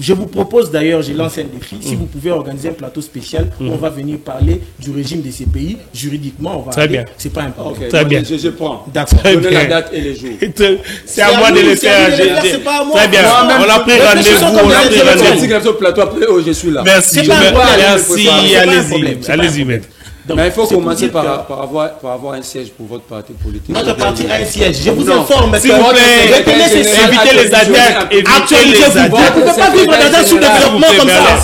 Je vous propose d'ailleurs, j'ai lancé un défi. Si vous pouvez organiser un plateau spécial, on va venir parler du régime de ces pays. Juridiquement, on va Très bien. C'est pas un problème. Très bien. Je prends. D'accord. Donnez la date et les jours. C'est à moi de le faire. Très bien. On a pris rendez-vous. Je suis là. Merci. Allez-y, maître. Mais il faut commencer par avoir un siège pour votre parti politique. Notre parti a un siège. Je vous informe. S'il vous plaît, évitez les attaques. Actualisez-vous. Vous ne pouvez pas vivre dans un sous-développement comme ça.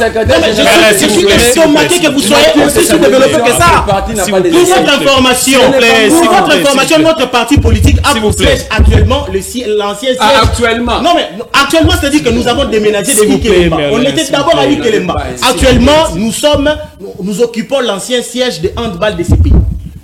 Je suis estomaqué que vous soyez aussi sous-développé que ça. Pour votre information, notre parti politique a pour siège actuellement l'ancien siège. Actuellement. Non mais actuellement, c'est-à-dire que nous avons déménagé de Ikelemba. On était d'abord à Ikelemba. Actuellement, nous occupons l'ancien siège de handball de ces pays.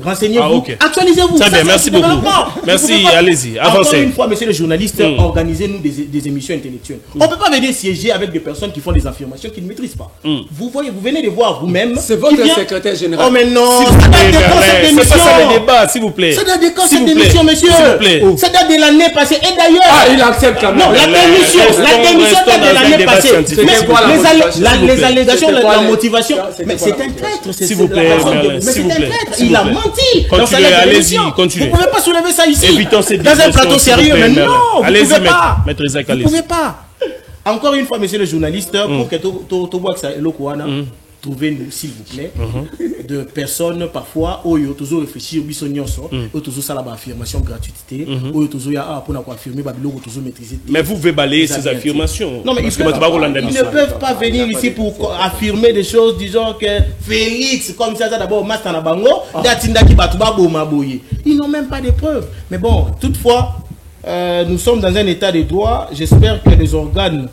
Renseignez-vous, ok. actualisez-vous. Très Ça, bien, c'est merci du beaucoup. développement. Merci, Vous pouvez pas- allez-y, Encore avancez. une fois, monsieur le journaliste, organisez-nous des émissions intellectuelles. On ne peut pas venir siéger avec des personnes qui font des affirmations qu'ils ne maîtrisent pas. Vous voyez, vous venez de voir vous-même. C'est votre qui vient- secrétaire général. Oh mais non, S'il ça vous date plaît, de quand cette Merlin, c'est émission? pas ça le débat, s'il vous plaît. Ça date de quand S'il cette vous plaît. émission, monsieur? S'il vous plaît. Ça date de l'année passée. Et d'ailleurs... Ah, il accepte quand même. Non, la démission Restons date dans de un l'année débat passée. scientifique. Mais C'était quoi la motivation, les s'il vous plaît? allégations, C'était quoi la les- motivation, c'était mais quoi c'est la un traître. c'est- S'il vous c'est plaît, la personne Merlin, mais s'il c'est vous un plaît, traître. s'il Il vous a plaît. menti dans sa Continuez, lettre allez-y, d'émission. continuez. Vous ne pouvez pas soulever ça ici. Évitons cette Dans un digression, plateau s'il vous sérieux, plaît, mais Merlin. non, vous ne Allez-y, pouvez pas. Maître Isaac, Vous ne allez-y. pouvez pas. Encore une fois, monsieur le journaliste, pour que tout voit que ça est trouvez-nous, s'il vous plaît, de personnes parfois où ils ont toujours réfléchi au bisognoso, où toujours ça la affirmation gratuité, où ils toujours ya pour affirmer babilo toujours maîtriser. Mais vous pouvez balayer ces Ils avaient affirmations. Non, mais parce ils que ne peuvent pas venir ici pour affirmer des choses disant que Félix, comme ça d'abord, Mastana Bango, Datindaki Batuba Bomaboye. Ils n'ont même pas de preuves. Mais bon, toutefois, nous sommes dans un état de droit. J'espère que les organes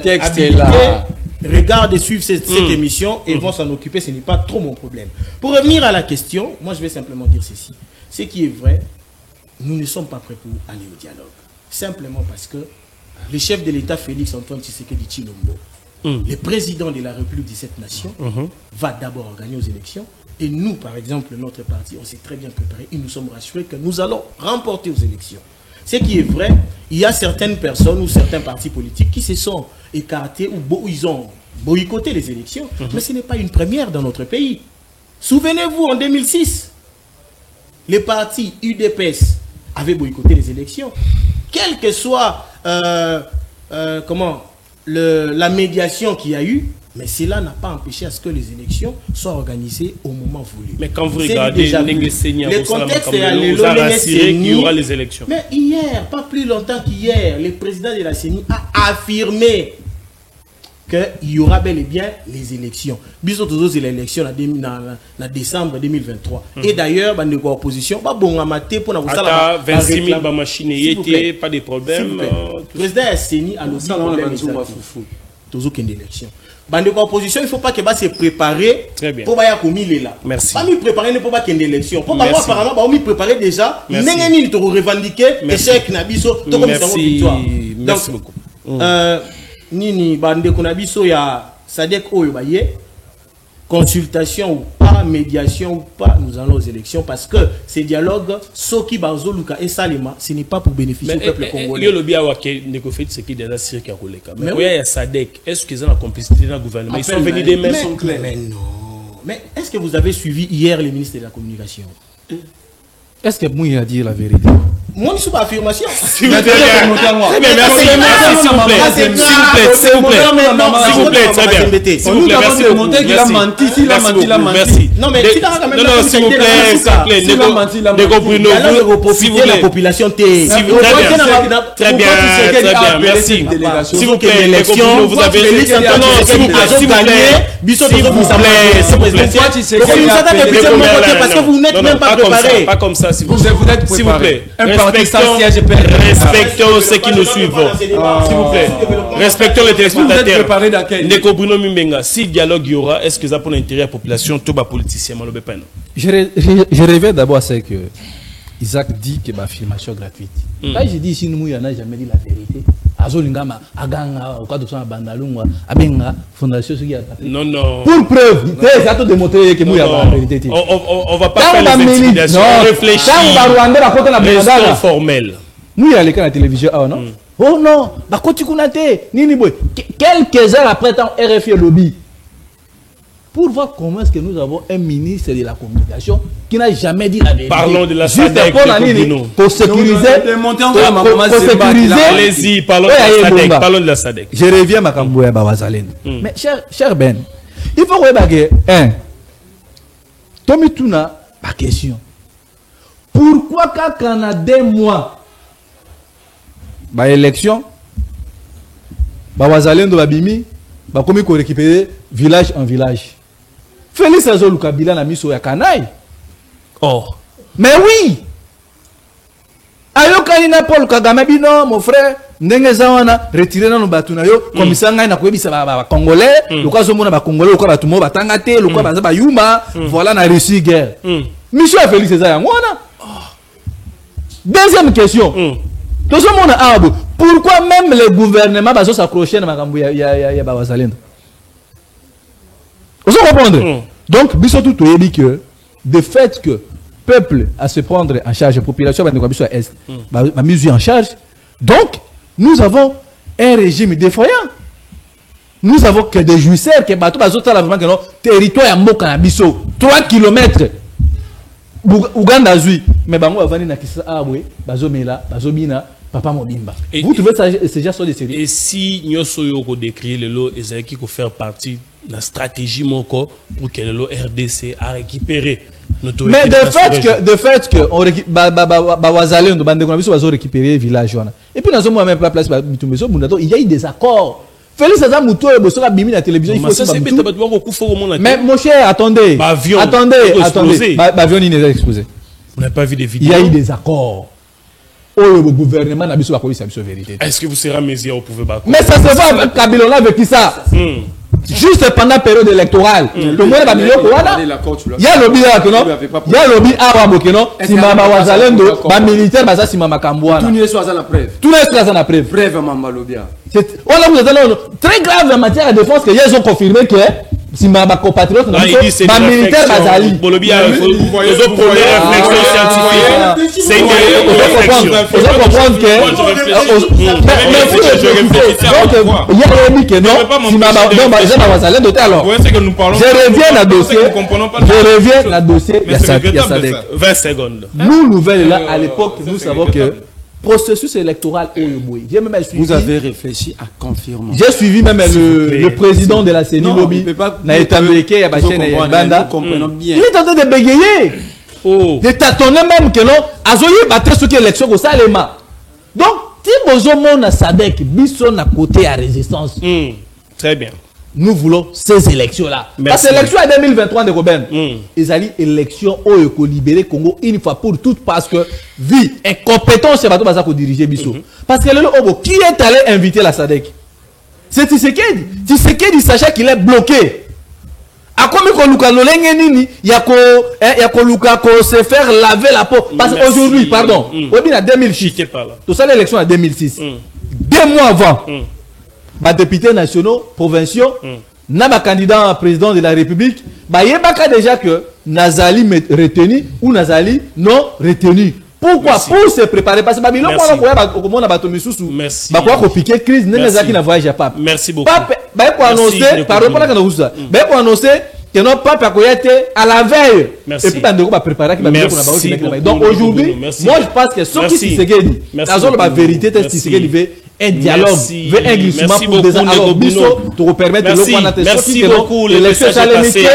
texte est habilités là. regardent et suivent cette émission et vont s'en occuper. Ce n'est pas trop mon problème. Pour revenir à la question, moi je vais simplement dire ceci. Ce qui est vrai, nous ne sommes pas prêts pour aller au dialogue. Simplement parce que le chef de l'État, Félix Antoine Tshisekedi Tshilombo, le président de la République de cette nation, va d'abord gagner aux élections. Et nous, par exemple, notre parti, on s'est très bien préparé et nous sommes rassurés que nous allons remporter aux élections. Ce qui est vrai, il y a certaines personnes ou certains partis politiques qui se sont écartés ou ils ont boycotté les élections. Mais ce n'est pas une première dans notre pays. Souvenez-vous, en 2006, les partis UDPS avaient boycotté les élections. Quelle que soit la médiation qu'il y a eu, mais cela n'a pas empêché à ce que les élections soient organisées au moment voulu. Mais quand vous regardez le contexte est allé, vous avez rassuré qu'il y aura les élections. Mais hier, pas plus longtemps qu'hier, le président de la CENI a affirmé qu'il y aura bel et bien les élections. Bisous tous les élections en décembre 2023. Et d'ailleurs, dans l'opposition, pas bon à mater pour nous 26 000 machines, pas de problème. Le président de la CENI a le problème. Toujours qu'il y ait une élection. Dans l'opposition, il ne faut pas que se préparer pour que commis là. Merci. Pas nous préparer pour pas qu'il y ait une élection. Pour pas apparemment nous préparer déjà. N'engagez ni revendiquer échec nabiso. Merci. Merci beaucoup. Nini bande konabiso ya Sadek Oyobaye, consultation ou pas, médiation ou pas, nous allons aux élections parce que ces dialogues, Soki Barzo Luka et Salima, ce n'est pas pour bénéficier au peuple congolais. Il y a le bien qui négocié ce qui est déjà sûr qu'il y a Roleka. Mais il y a Sadek, est-ce qu'ils ont la complicité dans le gouvernement? Ils sont venus des mêmes. Mais non. Mais est-ce que vous avez suivi hier le ministre de la Communication? Est-ce que Mouy a dit la vérité? Moi, je ne suis pas affirmation. S'il vous plaît, merci. S'il vous plaît, très bien. S'il vous plaît, merci beaucoup. qu'il a menti, s'il a menti, il a menti. Merci. Non, mais s'il a quand même s'il vous plaît, s'il a menti, il a menti. s'il vous plaît, la population très bien, merci. S'il vous plaît, vous avez parce que vous n'êtes même pas préparé. Pas comme ça, s'il vous plaît. Respectons ceux qui nous suivent. S'il vous plaît. Respectons les téléspectateurs. Ndeko Bruno Mimbenga, si dialogue il y aura, est-ce que ça pour l'intérêt de la population, tout bas politicien, malobé peine? Je rêvais d'abord à ce que Isaac dit que ma filmation gratuite. Quand je dis ici, nous, il n'a jamais dit la vérité. Azolingama, Aganga, au cas de son Bandalunga, Abenga, Fondation Sugia. Non, non. Pour preuve, c'est à te démontrer que Mouya a la vérité. On va pas faire les intimidations. Réfléchis. Restons formels. Mouya, les cas à la télévision, non? Oh non, bah quand tu connais, Nini Boy, quelques heures après, tant RFI lobby. Pour voir comment est-ce que nous avons un ministre de la communication qui n'a jamais dit la vérité. Parlons de la SADC. Pour sécuriser. Allez-y, parlons de la SADC. Parlons de la SADC. Je reviens à Kambouya Babazalen. Mais cher Ben, il faut regarder, Tommy Tuna, ma question. Pourquoi quand on a 2 mois, élection, Babazalen de Babimi, comment on récupérer village en village? Félix Azolou Kabila n'a mis sur la canaille. Oh. Mais oui! Ayo Kanina Paul Kagame Bino, mon frère, Nengezawana, retiré dans le batunayo, comme ça, on a dit Congolais, le cas où on a Congolais, le cas où on a Tangate, le cas où on a Yuma, voilà, on a réussi guerre. mission à Félix César Yangwana. Deuxième question. Tout ce monde a pourquoi même les gouvernements va s'accrocher à Makambu ya Bawazalendo? Vous comprenez? Donc, biso tout est que de fait que peuple à se prendre en charge, la population va est mise en charge. Donc, nous avons un régime défaillant. Nous avons que des jouisseurs qui battent le territoire à Mokanabiso, 3 km. Ouganda Zui, mais bango avani na kisa abwe, bazomela, bazobina, papa mobimba. Vous trouvez ça c'est déjà sur des séries? Et si nyoso yoko décrire le lot ezaki ko faire partie de la stratégie moko pour que le lot RDC a récupéré notre. Mais de fait que on Bawazalé on bande qu'on a récupérer village wana. Et puis dans ce moment même pas place Bitumbeso Bundato, il y a eu des accords. Félix César Mouto et Bosso Bimi la télévision, il faut ça. Mais mon cher, attendez. Attendez. Bavion il n'est exposé. On n'a pas vu des vidéos. Il y a eu des accords. Oh, le gouvernement n'a pas su la police, c'est la vérité. Est-ce que vous serez à Mézia au pouvoir battre? Mais ça se voit avec Kabila avec qui ça? Juste pendant la période électorale. Le monde va mieux pour là. Il y a le lobby là que non. Il y a le lobby à Bokeno. Si Mama Wazalendo, ba militaire, ba ça si Mama Kambouana. Tout n'est pas à la preuve. Tout n'est pas à la preuve. Bref, Mama Lobia. On a vous très grave en matière de défense que ils ont confirmé que si ma compatriote ma militaire bazali Bolobi a réflexion scientifique. C'est une réflexion. Vous comprendre que il y a un que non si ma bazali doté alors je reviens à dossier il y a ça 20 secondes. Nous nouvelles là à l'époque nous savons que processus électoral vous avez réfléchi à confirmer. J'ai suivi même le président de la CENI Lobby. Il est en train de bégayer. De tâtonner même que non. Azoye battre sur l'élection au Salema. Donc, si vous avez un Sadek, Bisson à côté à résistance. Très bien. Nous voulons ces élections-là. Parce que l'élection en 2023 de Robin, ils allaient élection au libérer Congo une fois pour toutes parce que vie incompétence c'est pas pour diriger Bissot. Parce que qui est allé inviter la SADC? C'est Tshisekedi. Tshisekedi sachant qu'il est bloqué. À quoi il y a qu'on se faire laver la peau. Parce qu'aujourd'hui, pardon, au en 2006, tout ça l'élection en 2006, 2 mois avant. Les députés nationaux, provinciaux, n'a candidat président de la République, il y a déjà que Nazali retenu ou Nazali non retenu. Pourquoi? Merci. Pour se préparer. Parce que Babylone, merci beaucoup. Pour annoncer que non pape a été à la veille. Merci. Et puis on va préparer donc aujourd'hui, moi je pense que ce qui Tshisekedi, la vérité c'est Tshisekedi veut un dialogue, veut un glissement pour des alors pour permettre de l'opération. Merci beaucoup les messages passés.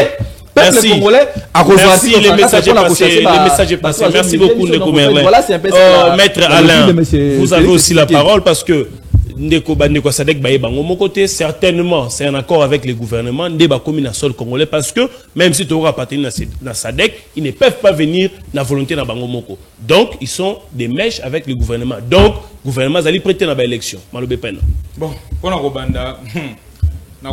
Merci. Merci les messages passés. Merci beaucoup Ndeko Merlin. Maître Alain, vous avez aussi la parole parce que Ndeko Sadek Baye Bango, mon côté, certainement, c'est un accord avec les gouvernements, Ndeba Komi na sol congolais, parce que même si tu auras appartenu à Sadek, ils ne peuvent pas venir na volonté na Bango Moko. Donc, ils sont des mèches avec le gouvernement. Donc, le gouvernement allait prêter dans l'élection. Bon, pour la Robanda, je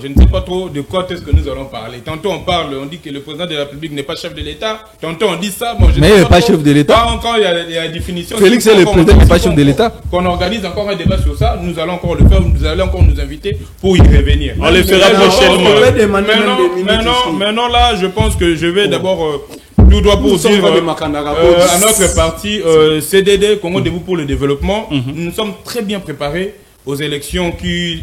ne sais pas trop de quoi est-ce que nous allons parler. Tantôt on parle, on dit que le président de la République n'est pas chef de l'État. Tantôt on dit ça. Bon, mais il n'est pas chef de l'État. Encore, il y a la définition. Félix est le président, n'est pas chef de l'État. Qu'on organise encore un débat sur ça, nous allons encore le faire. Vous allez encore nous inviter pour y revenir. On le fera prochainement. Maintenant là, je pense que je vais d'abord tout doit pour dire à notre parti CDD, Congo Debout pour le développement. Nous sommes très bien préparés aux élections qui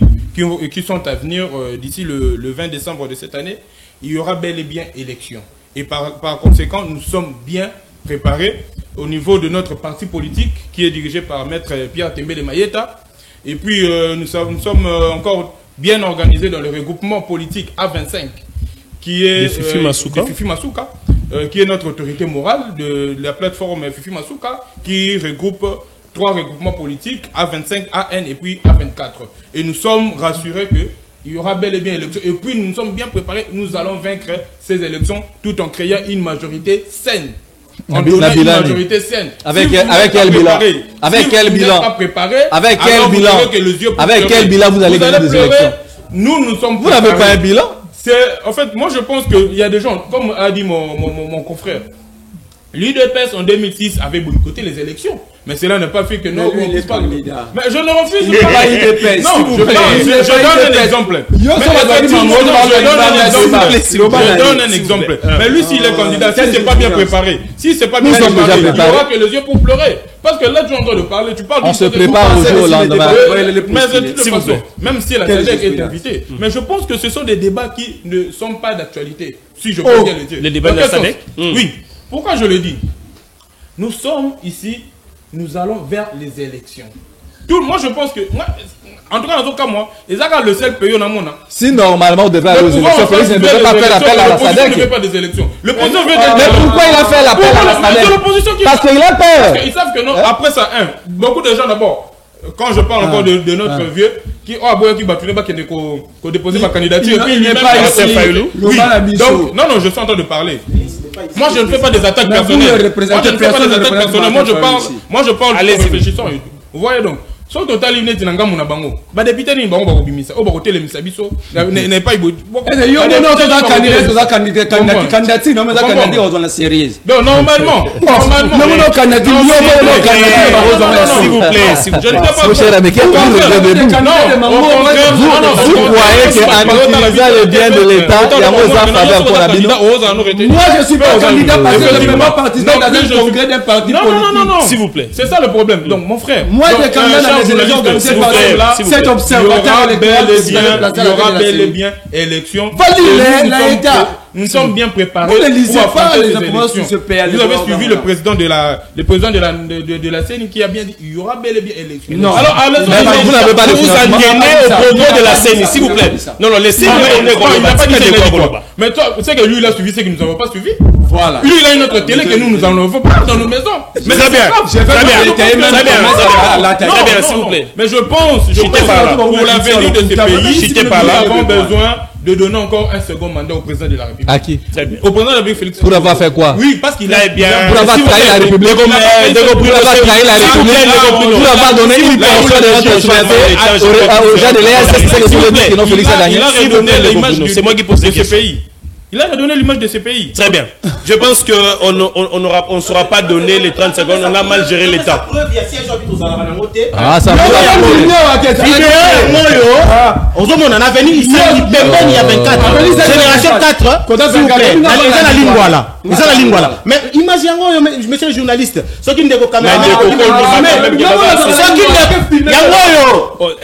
sont à venir d'ici le 20 décembre de cette année. Il y aura bel et bien élection. Et par conséquent, nous sommes bien préparés au niveau de notre parti politique qui est dirigé par Maître Pierre Tembele Mayeta. Et puis, nous sommes encore bien organisés dans le regroupement politique A25 qui est Fifi Masuka, qui est notre autorité morale de la plateforme Fifi Masuka qui regroupe 3 regroupements politiques, A25, AN et puis A24. Et nous sommes rassurés qu'il y aura bel et bien élection. Et puis nous sommes bien préparés, nous allons vaincre ces élections tout en créant une majorité saine. En donnant une majorité saine. Avec quel bilan? Avec quel bilan? Avec quel bilan? Avec quel bilan vous allez gagner des élections? Nous sommes Vous n'avez pas un bilan? En fait, moi je pense qu'il y a des gens, comme a dit mon confrère, l'UDPS en 2006 avait boycotté les élections. Mais cela n'a pas fait que non, il est pas candidat. Mais je ne refuse pas l'UDPS. Non, je donne un exemple. Je donne un exemple. Mais lui, s'il est candidat, si c'est pas bien préparé, si c'est pas bien préparé, il n'y aura que les yeux pour pleurer. Parce que là, tu es en train de parler, tu parles. On se prépare au jour au lendemain. Mais de toute façon, même si la SADC est invitée, mais je pense que ce sont des débats qui ne sont pas d'actualité. Si je peux bien le dire. Les débats de la SADC. Oui. Pourquoi je le dis? Nous sommes ici, nous allons vers les élections. Moi, je pense que, en tout cas, moi, les gars, le seul pays au monde. Si normalement on devait aller aux élections, Félix ne devait pas faire appel à la SADC. Ne fait pas des élections. Mais pourquoi il a fait l'appel à la SADC? Parce qu'il a peur. Parce qu'ils savent que non, après ça, beaucoup de gens d'abord, quand je parle encore de notre vieux, qui a déposé ma candidature, il n'est pas ici. Donc, non, je suis en train de parler. Moi, je ne fais pas des attaques personnelles. Moi, je parle en réfléchissant. Vous voyez donc. So total il n'est pas mon bango. Ba député ni bango ba bimisa. O ba ko telemisa biso. N'est pas ibo. Yo non candidat non mais ça candidat aux zones sérieuses. Non normalement. Non candidat s'il vous plaît. Je ne peux pas. Mon cher ami, vous croyez qu'en utilisant le bien de l'État, il y a un faveur pour la bino? Moi je suis pas candidat parce que je ne suis pas partisane dans un congrès d'un parti politique. Non, s'il vous plaît. C'est ça le problème. Donc mon frère. Moi je candidat les élections organisées par cet observateur électoral, il y aura bel et bien élection. Nous sommes bien préparés. Vous ne lisez pas les informations sur ce pays. Vous avez suivi le président de la CENI qui a bien dit il y aura bel et bien élection. Non. Alors, vous n'avez pas de financement au propos de la CENI, s'il vous plaît. Non, les CENI, il n'a pas dit quoi. Mais toi, tu sais que lui, il a suivi ce que nous n'avons pas suivi. Voilà. Lui, il a une autre télé que nous n'en avons pas dans nos maisons. Mais très bien. Très bien, s'il vous plaît. Mais je pense pour l'avenir de ce pays, nous avons besoin de donner encore un second mandat au président de la République. À qui? Au président de la République, Félix. Pour avoir fait quoi? Oui, parce qu'il a bien. Pour avoir trahi la République. Pour avoir trahi la République. Pour avoir donné une portion de notre souveraineté aux gens de l'ESS, c'est que non Félix a gagné. Il a redonné l'image de ce pays. Il a redonné l'image de ce pays. Très bien. Je pense qu'on ne saura pas donner les 30 secondes. On a mal géré l'État. Ah, ça va. On a venu ici, il y a 24. Génération 4. S'il vous plaît. Ils ont la ligne voilà. Ils ont la ligne voilà. Mais imaginez, monsieur le journaliste, ceux qui ne déco caméra.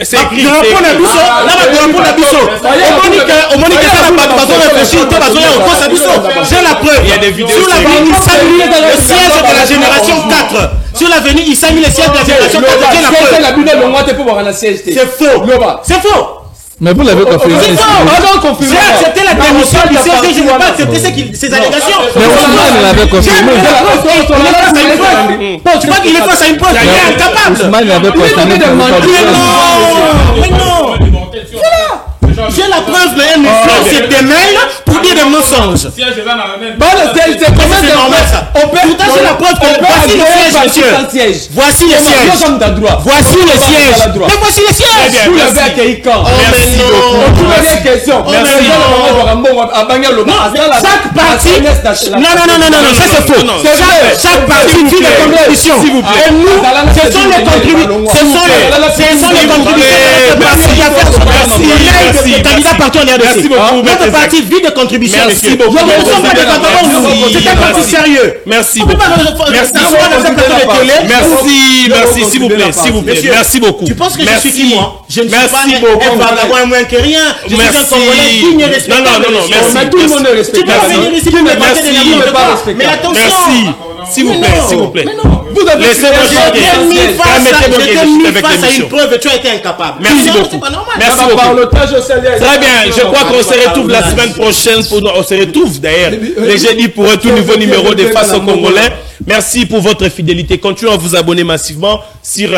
C'est écrit. J'ai la preuve. Il y a des vidéos. Sur l'avenue, il s'allume le siège de la génération 4. Sur l'avenue, il s'allume le siège de la génération 4. C'est faux. C'est faux. Mais vous l'avez confirmé. C'est faux. J'ai accepté la démission du siège. Je n'ai pas accepté ces allégations. Mais Ousmane l'avait confirmé. Tu vois qu'il est face à une preuve. Il est incapable. Ousmane l'avait confirmé. Mais non. J'ai la preuve, mais un message se démêle pour dire des mensonges. C'est normal ça. Pourtant, j'ai la preuve que voici le siège, monsieur. Voici le siège. Voici le siège. Mais voici le siège. Vous l'avez accueilli quand? Merci beaucoup. Chaque parti. Non, ça c'est faux. Chaque parti vit des contributions. S'il vous plaît. Et nous, ce sont les contributions. Ce sont les contributions. Merci. Les candidats partout en RDC. Merci beaucoup. Notre parti vit de contributions. Merci beaucoup. Nous ne sommes pas des candidats. C'est un parti sérieux. Merci beaucoup. Merci, s'il vous plaît. Merci beaucoup. Tu penses que je suis qui, moi? Je ne suis pas beaucoup. un vagabond moins que rien. Je suis un Congolais digne et respectable. Non, merci. Mais tout le monde est respecté. Tu peux pas venir ici pour me parler de n'importe quoi. Mais attention. Merci. S'il vous plaît. Vous avez Laissez-moi chanter. Permettez-moi mis face à une preuve et tu as été incapable. Merci beaucoup. C'est pas normal. Merci beaucoup. Très bien. Je crois qu'on se retrouve la semaine prochaine. On se retrouve d'ailleurs les jeudis pour un tout nouveau numéro de Face aux Congolais. Merci pour votre fidélité. Continuez à vous abonner massivement sur